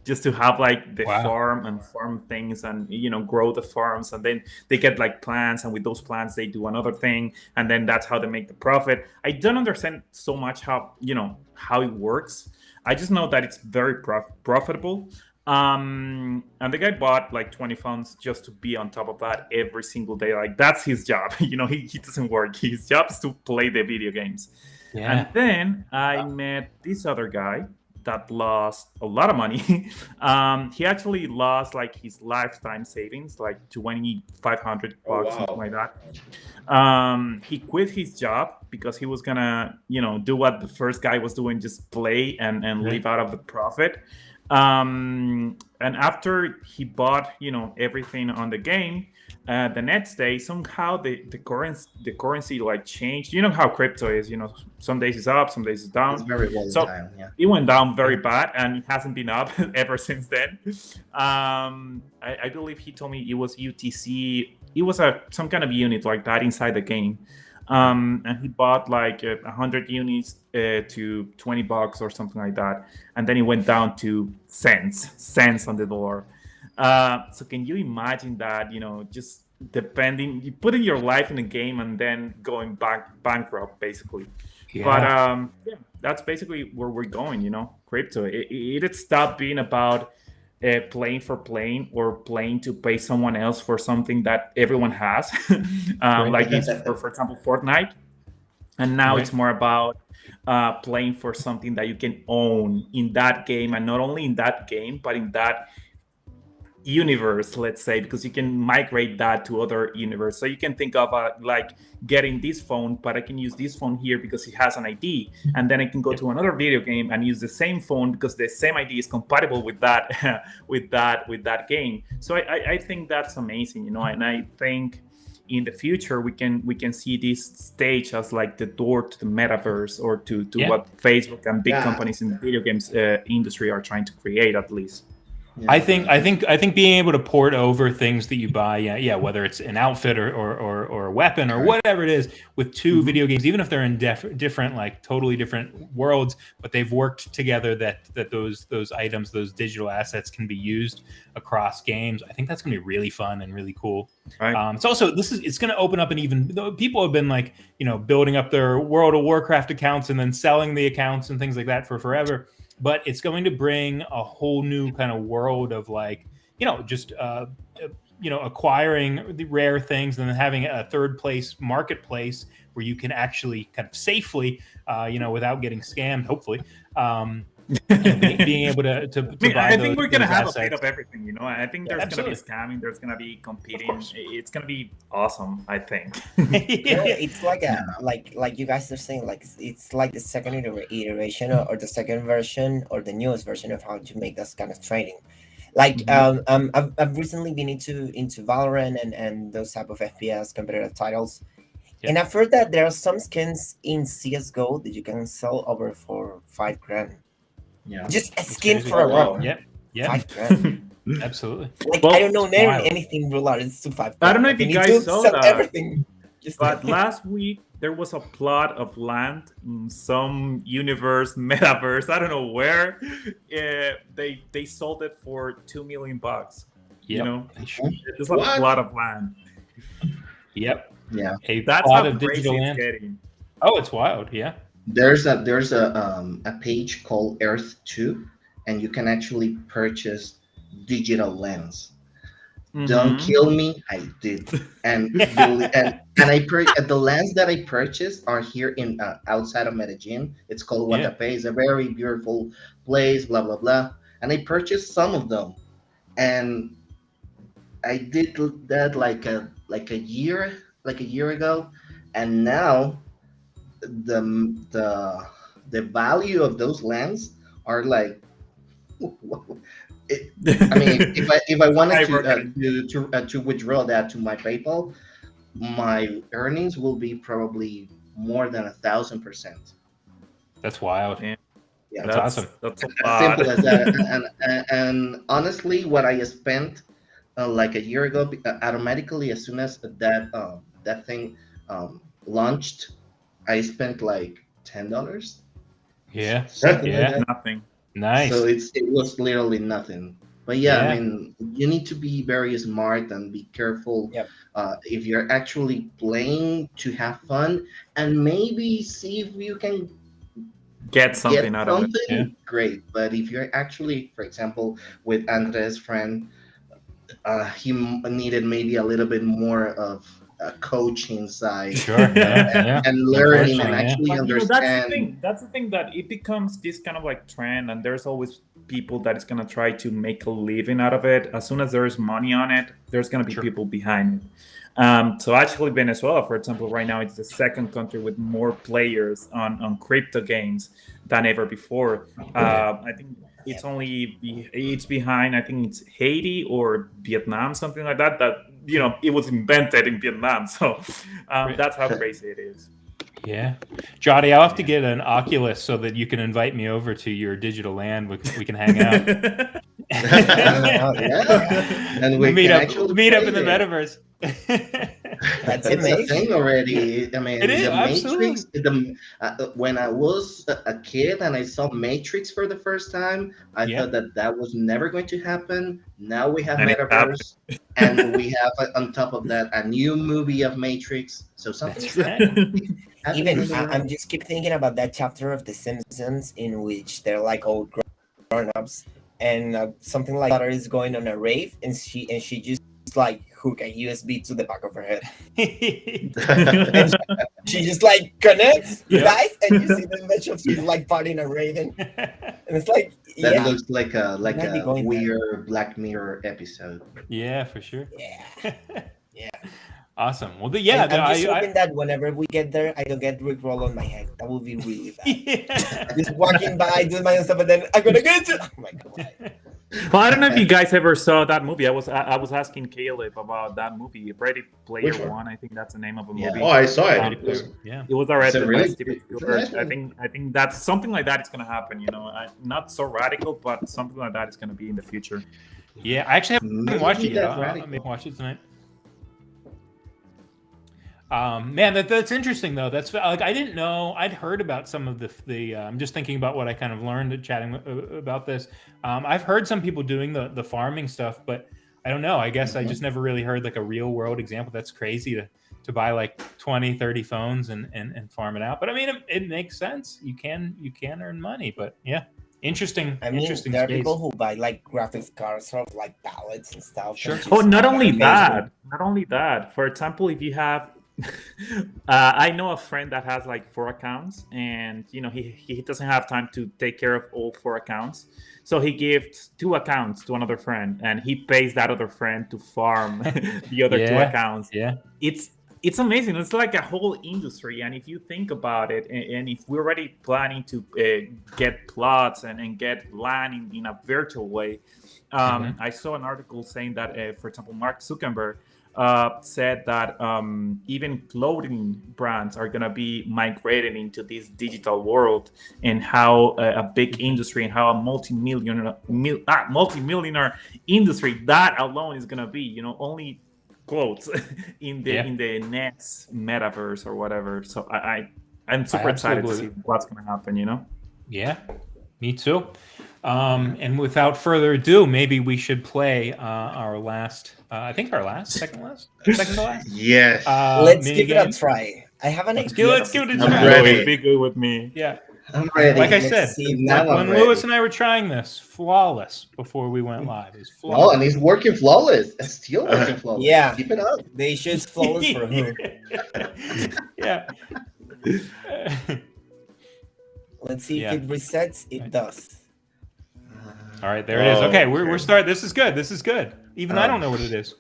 C: just to have like the farm things, and grow the farms, and then they get like plants, and with those plants they do another thing, and then that's how they make the profit. I don't understand so much how it works. I just know that it's very profitable. And the guy bought like 20 funds just to be on top of that every single day. Like that's his job. He doesn't work. His job is to play the video games. And then I met this other guy that lost a lot of money. He actually lost like his lifetime savings, like $2,500, something like that. He quit his job because he was gonna, do what the first guy was doing, just play and live out of the profit. And after he bought, everything on the game, the next day somehow the currency like changed. You know how crypto is. Some days it's up, some days it's down.
B: It's very volatile.
C: It went down very bad, and it hasn't been up ever since then. I believe he told me it was UTC. It was some kind of unit like that inside the game. And he bought like 100 units to $20 or something like that, and then it went down to cents on the dollar. So can you imagine that? Just depending, you putting your life in a game and then going bankrupt, basically. But that's basically where we're going. Crypto. It stopped being about playing for playing, or playing to pay someone else for something that everyone has, like it's for example Fortnite, and now it's more about playing for something that you can own in that game, and not only in that game but in that universe, let's say, because you can migrate that to other universe. So you can think of like getting this phone, but I can use this phone here because it has an ID, and then I can go to another video game and use the same phone because the same ID is compatible with that with that game. So I think that's amazing, and I think in the future we can see this stage as like the door to the metaverse, or to what Facebook and big companies in the video games industry are trying to create, at least.
A: I think being able to port over things that you buy, whether it's an outfit or a weapon or whatever it is, with two video games, even if they're in different, like totally different worlds, but they've worked together, that those items, those digital assets, can be used across games. I think that's going to be really fun and really cool. Right. It's also it's going to open up people have been like building up their World of Warcraft accounts and then selling the accounts and things like that for forever. But it's going to bring a whole new kind of world of just acquiring the rare things, and then having a third place marketplace where you can actually kind of safely, without getting scammed, hopefully, being able to buy
C: I think we're gonna
A: those
C: have
A: assets.
C: a bit of everything, you know. I think there's gonna be
A: absolutely.
C: scamming, there's gonna be competing. It's gonna be awesome, I think.
E: Yeah, it's like like you guys are saying, like it's like the second iteration or the second version or the newest version of how to make this kind of trading. Like I've recently been into Valorant and those type of FPS competitive titles, and I've heard that there are some skins in CS:GO that you can sell over for $5,000.
B: Yeah.
E: Just a
A: That's
E: skin
A: crazy.
E: for a
D: Wow.
E: run.
A: Yep.
E: $5,000.
A: Absolutely.
E: Like
C: Well,
E: I don't know
A: it's wild.
E: anything related to $5,000.
C: I don't know if
E: They
C: you
E: need
C: guys
E: to
C: saw
E: sell
C: that,
E: everything. Just
C: but last week there was a plot of land in some universe, metaverse, I don't know where. They sold it for $2 million. You
A: Yep.
C: know,
A: Sure.
C: it's a
D: What?
C: plot of land.
A: Yep.
B: Yeah.
A: A
C: That's
A: plot
C: how
A: of
C: crazy
A: digital
C: it's
A: land.
C: getting.
A: Oh, it's wild. Yeah.
B: There's a page called Earth 2, and you can actually purchase digital lens. Don't
C: Mhm.
B: kill me, I did. And the lens that I purchased are here in outside of Medellin. It's called
A: Yeah.
B: Guatapé. It's a very beautiful place, blah blah blah. And I purchased some of them, and I did that like a year ago, and now the value of those lenses are like I mean, if I wanted to withdraw that to my PayPal, my earnings will be probably more than 1,000%.
A: That's wild.
C: Yeah.
B: Yeah,
A: That's awesome.
C: That's a
B: as simple
C: lot.
B: as that. And honestly, what I spent like a year ago, automatically as soon as that thing launched, I spent like $10,
A: Yeah.
B: something like
A: Yeah.
B: that.
C: Nothing.
A: Nice.
B: So it was literally nothing. But yeah,
A: Yeah.
B: I mean, you need to be very smart and be careful.
E: Yep.
B: If you're actually playing to have fun, and maybe see if you can
C: Get
B: get
C: something out of it.
B: something,
A: Yeah.
B: great. But if you're actually, for example, with Andres' friend, he needed maybe a little bit more of a coaching side.
A: Sure. Yeah.
B: And learning and
A: Unfortunately, yeah.
B: actually
C: But you know, that's the
B: understand.
C: thing. That's the thing, that it becomes this kind of like trend, and there's always people that is gonna try to make a living out of it. As soon as there's money on it, there's gonna be
A: Sure.
C: people behind it. So actually, Venezuela, for example, right now it's the second country with more players on crypto games than ever before. I think it's behind. I think it's Haiti or Vietnam, something like that. That it was invented in Vietnam. So that's how crazy it is.
A: Yeah. Jody, I'll have to get an Oculus so that you can invite me over to your digital land. We can hang out.
B: Yeah. And we
A: meet
B: can
A: up
B: actually
A: in
B: play
A: the
B: there.
A: metaverse.
E: That's
B: It's a
E: amazing.
B: thing already. I mean,
A: It is,
B: the Matrix. When I was a kid and I saw Matrix for the first time, I
A: Yeah.
B: thought that was never going to happen. Now we have
C: And it
B: metaverse, and we have on top of that a new movie of Matrix. So something's happening.
E: Even
B: in the
E: I'm
B: world.
E: just keep thinking about that chapter of The Simpsons in which they're like all grown-ups, and something like that is going on a rave, and she just like hook a USB to the back of her head. She just like connects,
A: Yeah.
E: guys, and you see the image of she's like partying a rave, and it's like
B: That looks like a
E: Might be going there.
B: weird Black Mirror episode.
A: Yeah, for sure.
E: yeah. Yeah.
A: Awesome. Well,
E: I'm just hoping that whenever we get there, I don't get Rickroll on my head. That would be really bad.
A: Yeah.
E: Just walking by, doing my own stuff, and then I'm gonna get you. Oh my god.
C: Well, I don't know if you guys ever saw that movie. I was asking Caleb about that movie, Ready Player
D: Which one?
C: One. I think that's the name of a
B: Yeah.
C: movie.
D: Oh, I saw it.
A: Yeah.
C: It was directed
B: It's a
C: by
B: really-
C: Steven
B: it's a
C: Spielberg.
B: nice one.
C: I think that's something like that is gonna happen. Not so radical, but something like that is gonna be in the future.
A: Yeah, I actually haven't
B: Maybe
A: watched it yet.
B: that's
A: I'll
B: radical.
A: maybe watch it tonight. Man, that's interesting though. That's like I didn't know. I'd heard about some of the. I'm just thinking about what I kind of learned chatting about this. I've heard some people doing the farming stuff, but I don't know. I guess I just never really heard like a real world example. That's crazy to buy like 20, 30 phones and farm it out. But I mean, it makes sense. You can earn money, but yeah, interesting.
E: I mean,
A: interesting
E: there are
A: space.
E: people who buy like graphics cards, sort of like pallets and stuff.
A: Sure.
E: and
C: Oh,
E: just
C: not only
E: amazing.
C: that. Not only that. For example, if you have I know a friend that has like 4 accounts, and he doesn't have time to take care of all 4 accounts, so he gives 2 accounts to another friend, and he pays that other friend to farm the other 2 accounts.
A: Yeah.
C: It's amazing. It's like a whole industry, and if you think about it, and if we're already planning to get plots and get land in a virtual way, I saw an article saying that, for example, Mark Zuckerberg said that even clothing brands are going to be migrating into this digital world, and how a big industry and how a multi-millionaire industry that alone is going to be, only clothes in the next metaverse or whatever. So I'm super excited to see what's going to happen,
A: Yeah, me too. And without further ado, maybe we should play our last, second to last.
D: Yes.
E: Let's give it a try. I have an idea.
A: Let's give it a
D: I'm
A: try.
D: ready.
C: Be good with me.
A: Yeah.
B: I'm ready.
A: Like I
E: Let's
A: said,
E: see if
B: now
A: when
B: I'm ready.
A: Lewis and I were trying this, flawless before we went live. It was
B: Oh,
A: flawless.
B: and it's working flawless. It's still working flawless.
E: Yeah.
B: Keep it up.
E: They should flawless for who?
A: Yeah.
E: Let's see
A: Yeah.
E: if it resets. It does.
A: All right, there it is.
D: Oh,
A: Okay, we're
D: okay.
A: starting. This is good. This is good. Even I don't know what it is.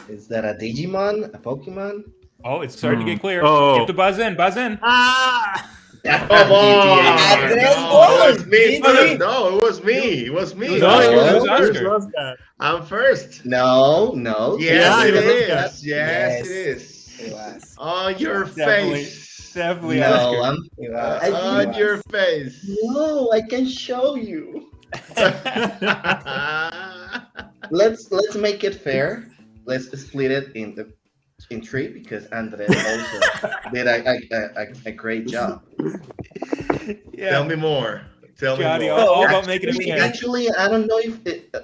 B: Is that a Digimon? A Pokemon?
A: Oh, it's starting to get clear.
C: Oh.
A: You have to buzz in. Buzz in.
C: Ah!
D: Come on.
E: Andres
D: No,
E: won.
D: it was me
E: GG.
D: first. No, it was me. It was me.
A: It was Oscar.
B: No.
A: It was Oscar.
D: I'm first.
B: No.
D: Yes,
C: Yeah,
D: it
C: it was
D: is.
C: Oscar.
D: Yes, it is.
E: It was.
D: On your
A: Definitely.
D: face.
A: Definitely
B: No,
A: Oscar.
E: It was.
D: On your face.
B: No, I can show you. Let's make it fair. Let's split it in three, because Andres also did a great job.
A: Yeah.
D: Tell me more. Tell me
A: Johnny,
D: more.
A: all about making it fair.
B: Actually, I don't know if it,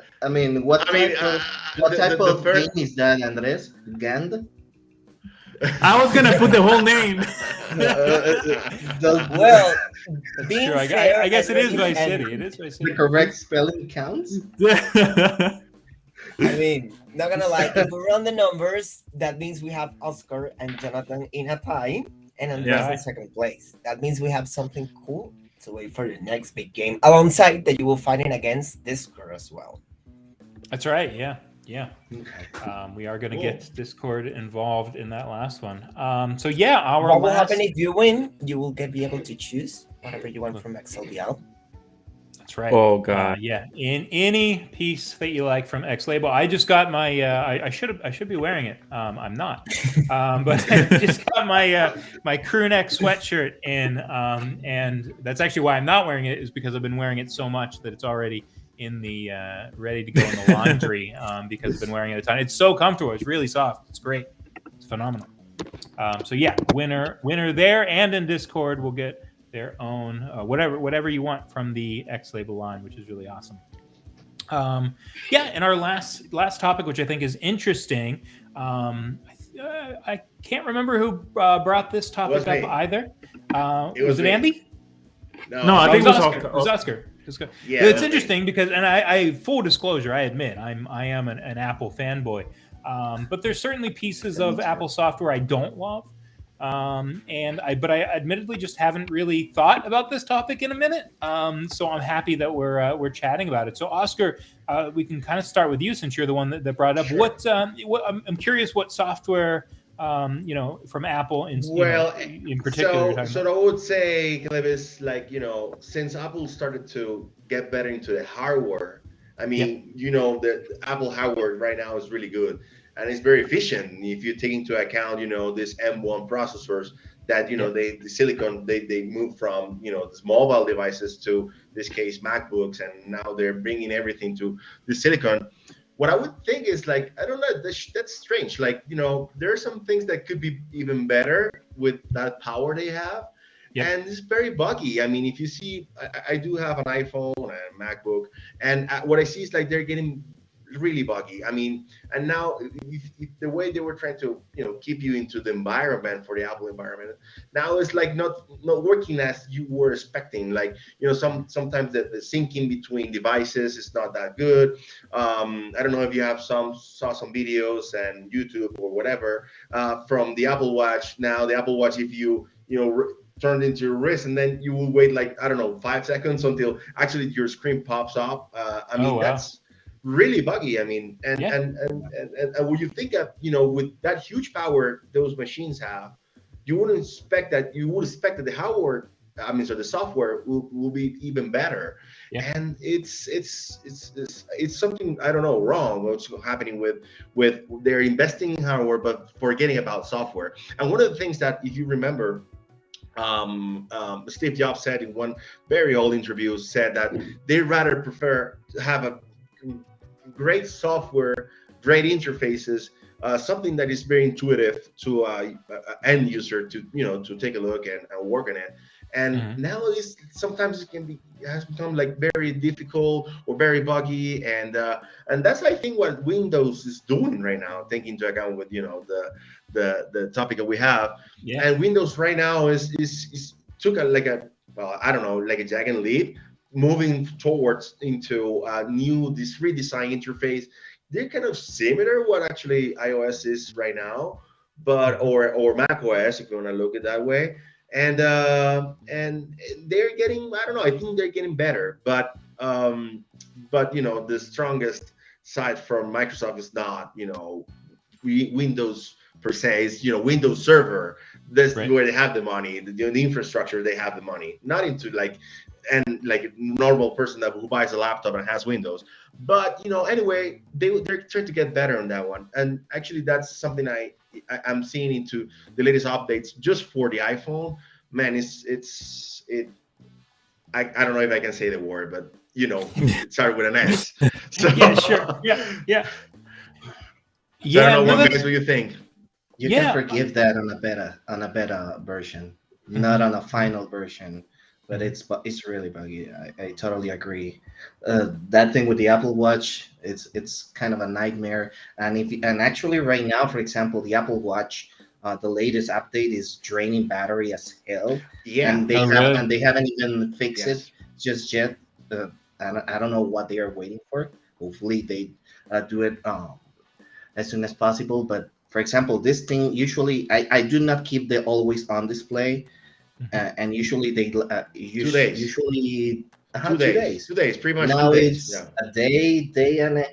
B: what type of
D: first.
B: game is that, Andres? Gand?
C: I was gonna put the whole name.
B: Does
E: Well, being
A: Sure,
E: fair,
A: I guess it is
E: and-
A: Vice
E: and-
A: City. It is Vice
B: the
A: City.
B: correct spelling counts?
E: I mean, not gonna lie, if we run the numbers, that means we have Oscar and Jonathan in a tie, and Andres
C: Yeah.
E: in second place. That means we have something cool to wait for the next big game, alongside that you will fight in against Discord as well.
A: That's right. Yeah.
B: Okay.
A: We are going to
D: Cool.
A: get Discord involved in that last one. So yeah, our
E: What will
A: last.
E: happen if you win? You will be able to choose whatever you want from XLBL.
A: That's right.
C: Oh god.
A: Yeah, in any piece that you like from X Label. I just got my. I should be wearing it. I'm not, but I just got my crew neck sweatshirt in, and that's actually why I'm not wearing it, is because I've been wearing it so much that it's already in the ready to go in the laundry, because I've been wearing it a ton. It's so comfortable. It's really soft. It's great. It's phenomenal. So yeah, winner there, and in Discord we'll get their own whatever you want from the X Label line, which is really awesome. Yeah, and our last topic, which I think is interesting. I can't remember who brought this topic
D: was me.
A: up either.
D: It was
A: it
D: me.
A: Andy?
C: No, I
A: Oh,
C: think
A: it was
C: it was
A: Oscar. It was Oscar.
D: Yeah,
A: It's
D: okay.
A: interesting because, and I full disclosure, I admit I am an Apple fanboy, but there's certainly pieces of Apple software I don't love, but I admittedly just haven't really thought about this topic in a minute. So I'm happy that we're chatting about it. So Oscar, we can kind of start with you, since you're the one that brought it up.
D: Sure.
A: What I'm curious what software from Apple in particular. you're talking
D: So
A: about.
D: I would say, Caleb, is like, since Apple started to get better into the hardware, I mean, the Apple hardware right now is really good and it's very efficient. If you take into account, this M1 processors that, the silicon, they move from, these mobile devices to this case, MacBooks, and now they're bringing everything to the silicon. What I would think is like, I don't know, that's strange. Like, there are some things that could be even better with that power they have.
A: Yeah.
D: And it's very buggy. I mean, if you see, I do have an iPhone and a MacBook, and what I see is like they're getting really buggy. I mean, and now if the way they were trying to keep you into the environment for the Apple environment, now it's like not working as you were expecting. Like sometimes the syncing between devices is not that good. I don't know if you saw some videos and YouTube or whatever from the Apple Watch. Now the Apple Watch, if you turned into your wrist, and then you will wait like, I don't know, 5 seconds until actually your screen pops up. I mean, that's really buggy. I mean, and when you think that, with that huge power those machines have, you would expect that the hardware, so the software will be even better. Yeah. And it's something, I don't know, wrong what's happening with they're investing in hardware but forgetting about software. And one of the things that, if you remember, Steve Jobs said in one very old interview, said that they rather prefer to have a great software, great interfaces, something that is very intuitive to end user to take a look and work on it. And nowadays, sometimes it has become like very difficult or very buggy, and that's, I think, what Windows is doing right now, taking into account with the topic that we have. Yeah. And Windows right now is took a giant leap, moving towards into this redesigned interface. They're kind of similar what actually iOS is right now, but or Mac OS, if you want to look at it that way. And they're getting, I don't know, I think they're getting better, but the strongest side from Microsoft is not Windows per se, is Windows Server. That's where they have the money, the infrastructure, they have the money, not into like a normal person who buys a laptop and has Windows. But anyway, they're trying to get better on that one. And actually, that's something I'm seeing into the latest updates just for the iPhone. Man, I don't know if I can say the word, but it started with an S. So,
A: yeah, sure. Yeah.
D: So I don't know, what guys do you think?
B: You can forgive that on a beta version, not on a final version. But it's really buggy. I totally agree. That thing with the Apple Watch, it's kind of a nightmare. And actually right now, for example, the Apple Watch, the latest update is draining battery as hell. Yeah, and they haven't even fixed it just yet. I don't know what they are waiting for. Hopefully they do it as soon as possible. But for example, this thing, usually I do not keep the always on display. And usually they
D: 2 days.
B: Usually
D: 2 days. 2 days, pretty much.
B: Now
D: 2 days.
B: It's a day and a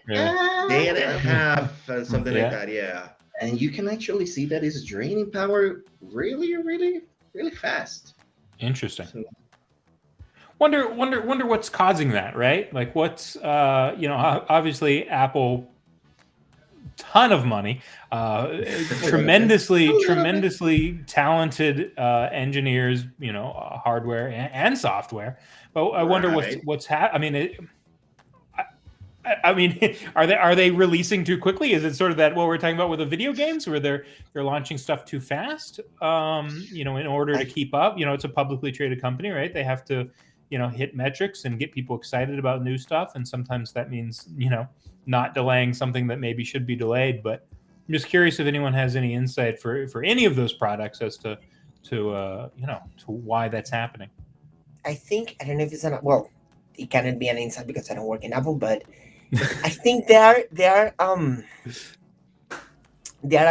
D: half, and something like that. Yeah.
B: And you can actually see that it's draining power really, really, really fast.
A: Interesting. So, wonder what's causing that, right? Like, what's obviously Apple. Ton of money, tremendously talented engineers, hardware and software. But I wonder what's happening. I mean, are they releasing too quickly? Is it sort of that what we're talking about with the video games, where they're launching stuff too fast? In order to keep up. It's a publicly traded company, right? They have to, hit metrics and get people excited about new stuff, and sometimes that means not delaying something that maybe should be delayed. But I'm just curious if anyone has any insight for any of those products as to why that's happening.
E: I don't know if it's it cannot be an insight because I don't work in Apple, but I think they are a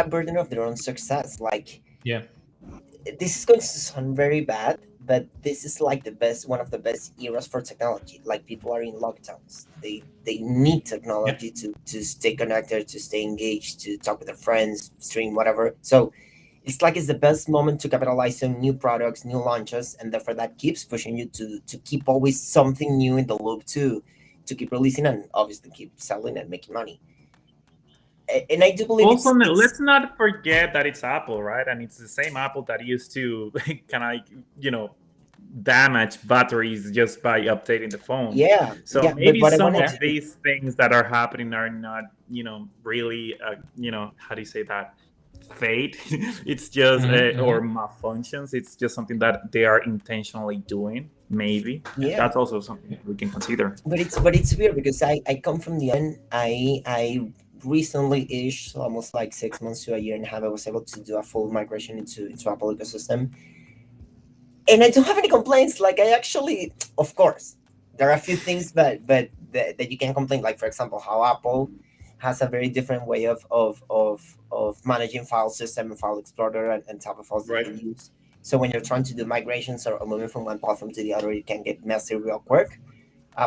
E: burden of their own success. Like, this is going to sound very bad, but this is like one of the best eras for technology. Like, people are in lockdowns. They need technology to stay connected, to stay engaged, to talk with their friends, stream, whatever. So it's the best moment to capitalize on new products, new launches, and therefore that keeps pushing you to keep always something new in the loop to keep releasing and obviously keep selling and making money. And I do believe
C: also, let's not forget that it's Apple, right? And it's the same Apple that used to damage batteries just by updating the phone.
E: Yeah.
C: So maybe some of these things that are happening are not, really, how do you say that? Fate. It's just or malfunctions. It's just something that they are intentionally doing maybe.
E: Yeah.
C: That's also something we can consider.
E: But it's weird because I come from the end. I recently-ish, so almost like 6 months to a year and a half, I was able to do a full migration into Apple ecosystem, and I don't have any complaints. Like I actually, of course, there are a few things, but that you can complain. Like for example, how Apple has a very different way of managing file system and file explorer and type of files that you can use. So when you're trying to do migrations or moving from one platform to the other, it can get messy real quick.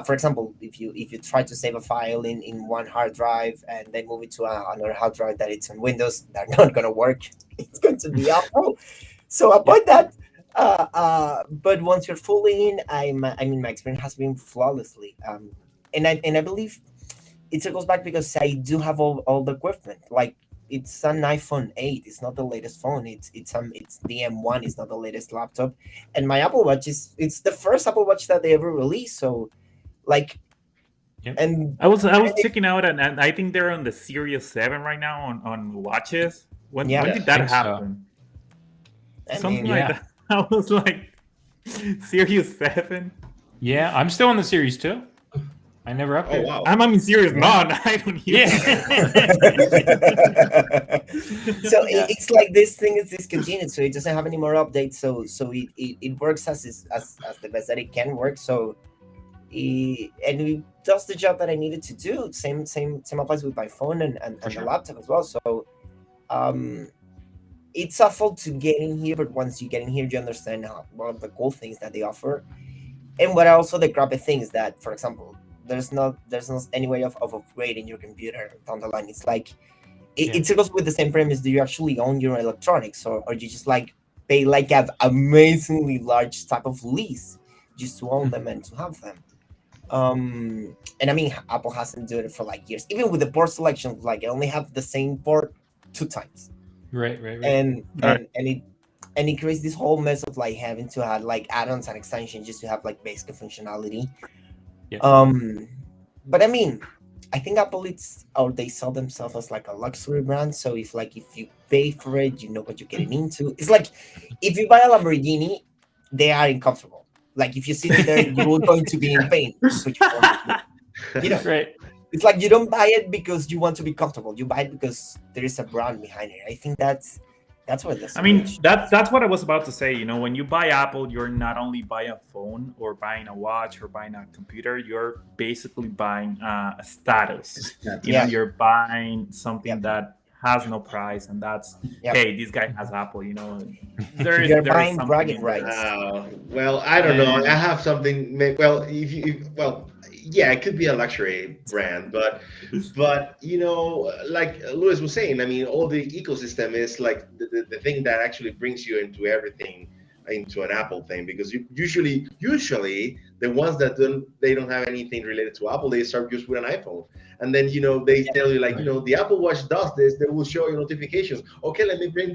E: For example, if you try to save a file in one hard drive and then move it to another hard drive that it's on Windows, they're not going to work. It's going to be Apple. So avoid that. But once you're fully in, I mean, my experience has been flawlessly. And I believe it circles back because I do have all the equipment. Like it's an iPhone 8. It's not the latest phone. It's the M1. It's not the latest laptop. And my Apple Watch it's the first Apple Watch that they ever released. So, like, and
C: I was checking out, and I think they're on the Series 7 right now on watches. When did that happen?
E: So.
C: Something like that. I was like, Series 7.
A: Yeah, I'm still on the Series 2. I never updated.
D: Oh, wow.
C: I'm on Series 9. I don't use
E: it. So it's like this thing is discontinued, so it doesn't have any more updates. So it works as the best that it can work. So it does the job that I needed to do. Same applies with my phone and the laptop as well. So it's awful to get in here, but once you get in here, you understand one of the cool things that they offer. And what are also the crappy things that, for example, there's not any way of upgrading your computer down the line. It's like it goes with the same premise. Do you actually own your electronics, or you just like pay like an amazingly large type of lease just to own them and to have them? And I mean, Apple hasn't done it for like years. Even with the port selection, like I only have the same port 2 times.
A: Right.
E: And it creates this whole mess of like having to add like add-ons and extensions just to have like basic functionality.
A: Yeah.
E: But I mean, I think Apple they sell themselves as like a luxury brand. So if you pay for it, you know what you're getting into. It's like if you buy a Lamborghini, they are uncomfortable. Like if you sit there, you're going to be in pain. You know,
A: right.
E: It's like you don't buy it because you want to be comfortable. You buy it because there is a brand behind it. I think that's what this.
C: I mean, that's what I was about to say. You know, when you buy Apple, you're not only buying a phone or buying a watch or buying a computer. You're basically buying a status. You know, you're buying something that has no price, and that's hey, this guy has Apple. You know,
E: you're buying bragging rights.
D: Well, I don't know. I have something. Well, yeah, it could be a luxury brand, but you know, like Luis was saying, I mean, all the ecosystem is like the thing that actually brings you into everything, into an Apple thing, because usually the ones that don't have anything related to Apple, they start just with an iPhone, and then you know they tell you like, you know, the Apple Watch does this, they will show you notifications. Okay, let me bring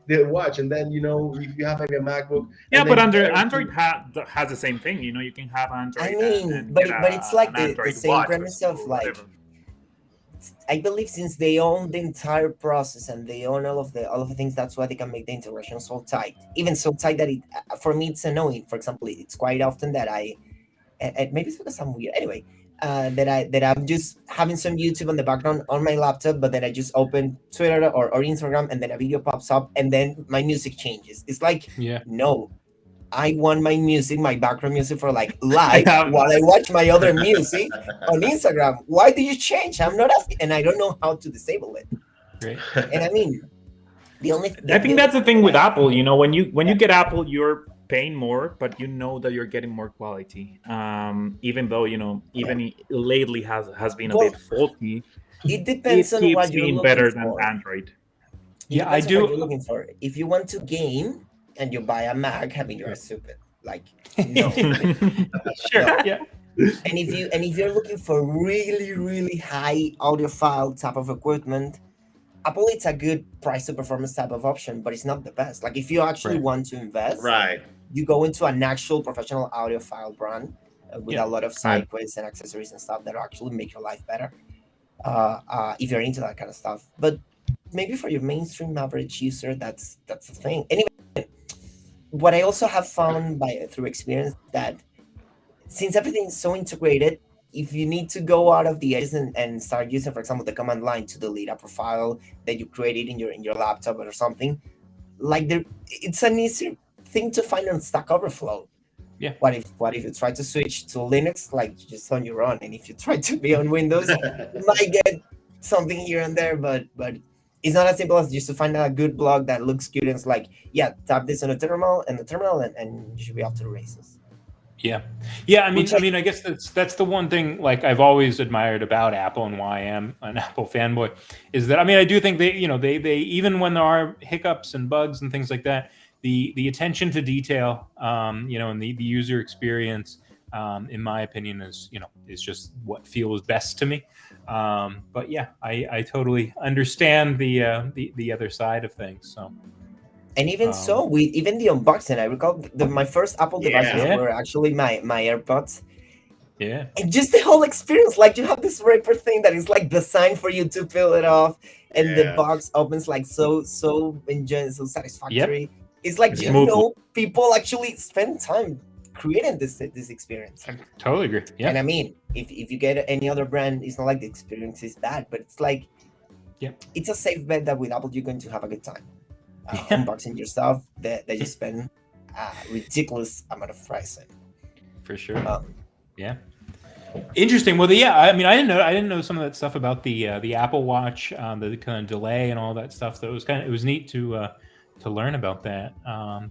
D: the watch, and then you know if you have maybe a MacBook.
C: Yeah, but Android has the same thing. You know, you can have Android.
E: I mean, but it's like the same premise of like. I believe since they own the entire process and they own all of the things, that's why they can make the integration so tight. Even so tight that for me it's annoying. For example, it's quite often that maybe it's because I'm weird. Anyway, that I'm just having some YouTube on the background on my laptop, but then I just open Twitter or Instagram, and then a video pops up, and then my music changes. It's like no. I want my music, my background music for like live while I watch my other music on Instagram. Why do you change? I'm not asking, and I don't know how to disable it.
A: Great.
E: And I mean,
C: I think that's the thing with Apple. You know, when you get Apple, you're paying more, but you know that you're getting more quality. Even though you know, lately has been a bit faulty.
E: It depends on what you're looking
C: better
E: for.
C: than Android.
A: Yeah, I do.
E: What you're looking for. If you want to game and you buy a Mac, I mean, you're stupid. Like, no.
A: Sure.
E: No.
A: Yeah.
E: And if you're looking for really, really high audiophile type of equipment, Apple, it's a good price to performance type of option, but it's not the best. Like if you actually want to invest, you go into an actual professional audiophile brand with a lot of side quests and accessories and stuff that actually make your life better. If you're into that kind of stuff, but maybe for your mainstream average user, that's the thing. Anyway, what I also have found through experience that since everything's so integrated, if you need to go out of the edges and start using, for example, the command line to delete a profile that you created in your laptop or something, like it's an easy thing to find on Stack Overflow.
A: Yeah.
E: What if you try to switch to Linux, like just on your own, and if you try to be on Windows, you might get something here and there, but it's not as simple as just to find a good blog that looks good and it's like, yeah, tap this on the terminal and you should be off to the races.
A: Yeah. I mean, I guess that's the one thing like I've always admired about Apple and why I am an Apple fanboy is that, I mean, I do think they even when there are hiccups and bugs and things like that, the attention to detail, and the user experience, in my opinion, is just what feels best to me. But yeah, I totally understand the other side of things. So.
E: And even so, even the unboxing, I recall my first Apple devices were actually my AirPods.
A: Yeah.
E: And just the whole experience, like you have this wrapper thing that is like designed for you to peel it off, and the box opens like so enjoyable, so satisfactory. Yep. It's like people actually spend time creating this experience.
A: I totally agree. Yeah.
E: And I mean, if you get any other brand, it's not like the experience is bad, but it's like, it's a safe bet that with Apple you're going to have a good time. Unboxing your stuff that you spend a ridiculous amount of price in.
A: For sure. Yeah. Interesting. Well, I mean, I didn't know some of that stuff about the Apple Watch, the kind of delay and all that stuff. So it was neat to learn about that.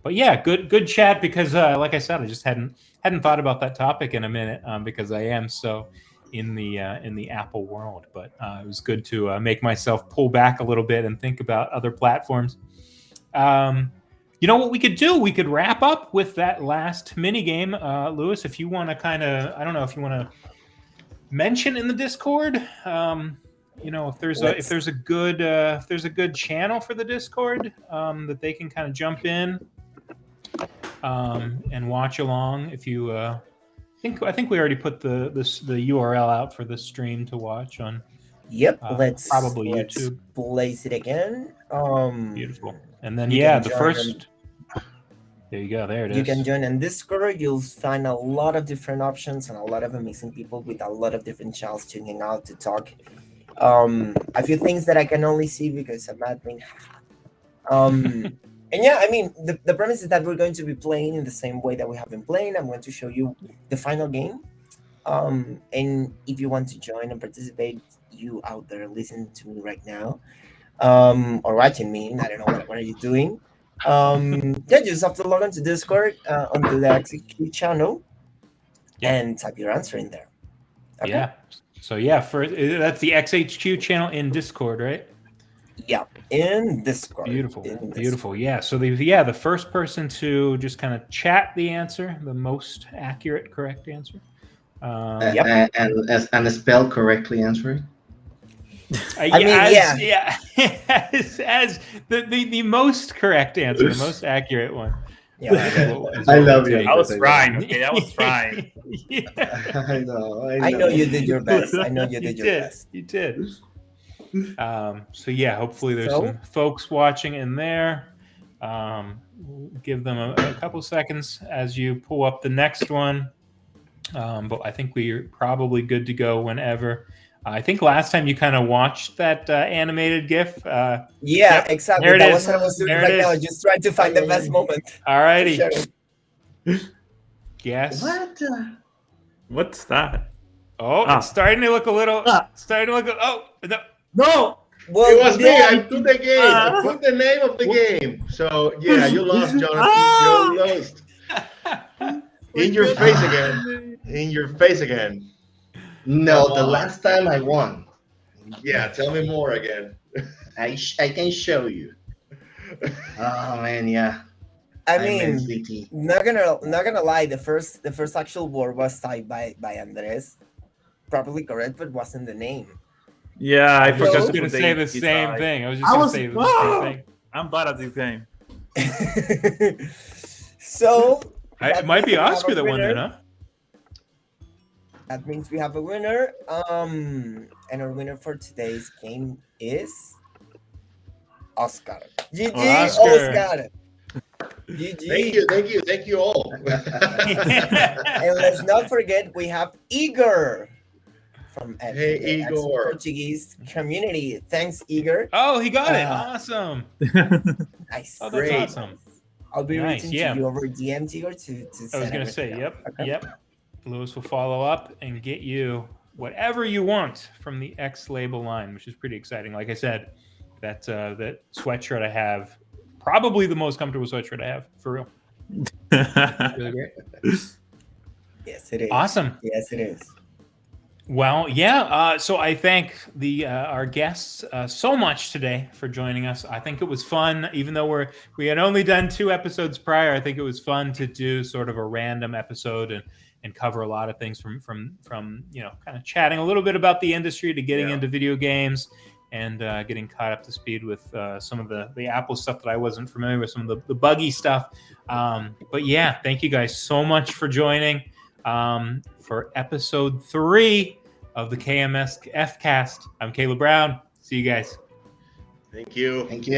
A: But yeah, good chat because like I said, I just hadn't thought about that topic in a minute because I am so in the Apple world. But it was good to make myself pull back a little bit and think about other platforms. You know what we could do? We could wrap up with that last mini game, Lewis. If you want to kind of, I don't know if you want to mention in the Discord. If there's a good channel for the Discord that they can kind of jump in and watch along. If you, I think we already put the URL out for the stream to watch on.
E: Yep,
A: let's YouTube.
E: Place it again.
A: Beautiful. And then the first. There you go. There it is.
E: You can join in Discord. You'll find a lot of different options and a lot of amazing people with a lot of different channels to hang out to talk. A few things that I can only see because I'm admin. And I mean, the premise is that we're going to be playing in the same way that we have been playing. I'm going to show you the final game. And if you want to join and participate, you out there listening to me right now, or watching me, I don't know what are you doing. Just have to log on to Discord onto the XHQ channel and type your answer in there. Okay?
A: Yeah. So that's the XHQ channel in Discord, right?
E: Yeah, in Discord.
A: Beautiful. Yeah. So the first person to just kind of chat the answer, the most accurate, correct answer.
B: And spell correctly answer it.
A: As the most correct answer, the most accurate one.
E: Yeah,
B: I love you.
C: That was fine. Okay, that was fine.
B: I know.
E: I know you did your best.
A: You did. So hopefully there's some folks watching in there. Give them a couple seconds as you pull up the next one. But I think we're probably good to go whenever. I think last time you kind of watched that animated GIF.
E: Exactly. That was what I was doing right now. Just trying to find the best moment.
A: All righty. Yes.
C: What's that?
A: Oh, it's starting to look a little. Oh
C: no.
E: Well,
D: it was me. I put the game. I put the name of the game. So you lost, Jonathan. You lost. In your face again.
B: No, the last time I won.
D: Yeah, tell me more again.
B: I can show you. Oh man, yeah.
E: I mean, not gonna lie. The first actual word was typed by Andres, properly correct, but wasn't the name.
C: Yeah, I forgot.
A: I was going to say the same thing. Same thing.
C: I'm bad at this game.
E: So
A: it might be Oscar that won that, huh?
E: That means we have a winner. And our winner for today's game is Oscar. GG, Oscar. GG.
D: Thank you all.
E: And let's not forget, we have Igor from
D: Hey,
E: the
D: Igor.
E: Portuguese community. Thanks, Igor.
A: Oh, he got it. Awesome.
E: Nice.
A: Oh, that's
D: Great.
A: awesome.
E: I'll be
A: Nice,
E: reaching
A: yeah.
E: to you over DM, Igor, to
A: I was
E: send
A: going to say,
E: everything out. Okay.
A: yep. Lewis will follow up and get you whatever you want from the X label line, which is pretty exciting. Like I said, that sweatshirt I have, probably the most comfortable sweatshirt I have, for real. Really great.
E: Yes, it is.
A: Awesome.
E: Yes, it is.
A: Well, yeah. So I thank our guests so much today for joining us. I think it was fun, even though we had only done 2 episodes prior. I think it was fun to do sort of a random episode and cover a lot of things from kind of chatting a little bit about the industry to getting into video games and getting caught up to speed with some of the Apple stuff that I wasn't familiar with, some of the buggy stuff. But yeah, thank you guys so much for joining for episode 3 of the KMFCast. I'm Caleb Brown. See you guys.
D: Thank you.
B: Thank you.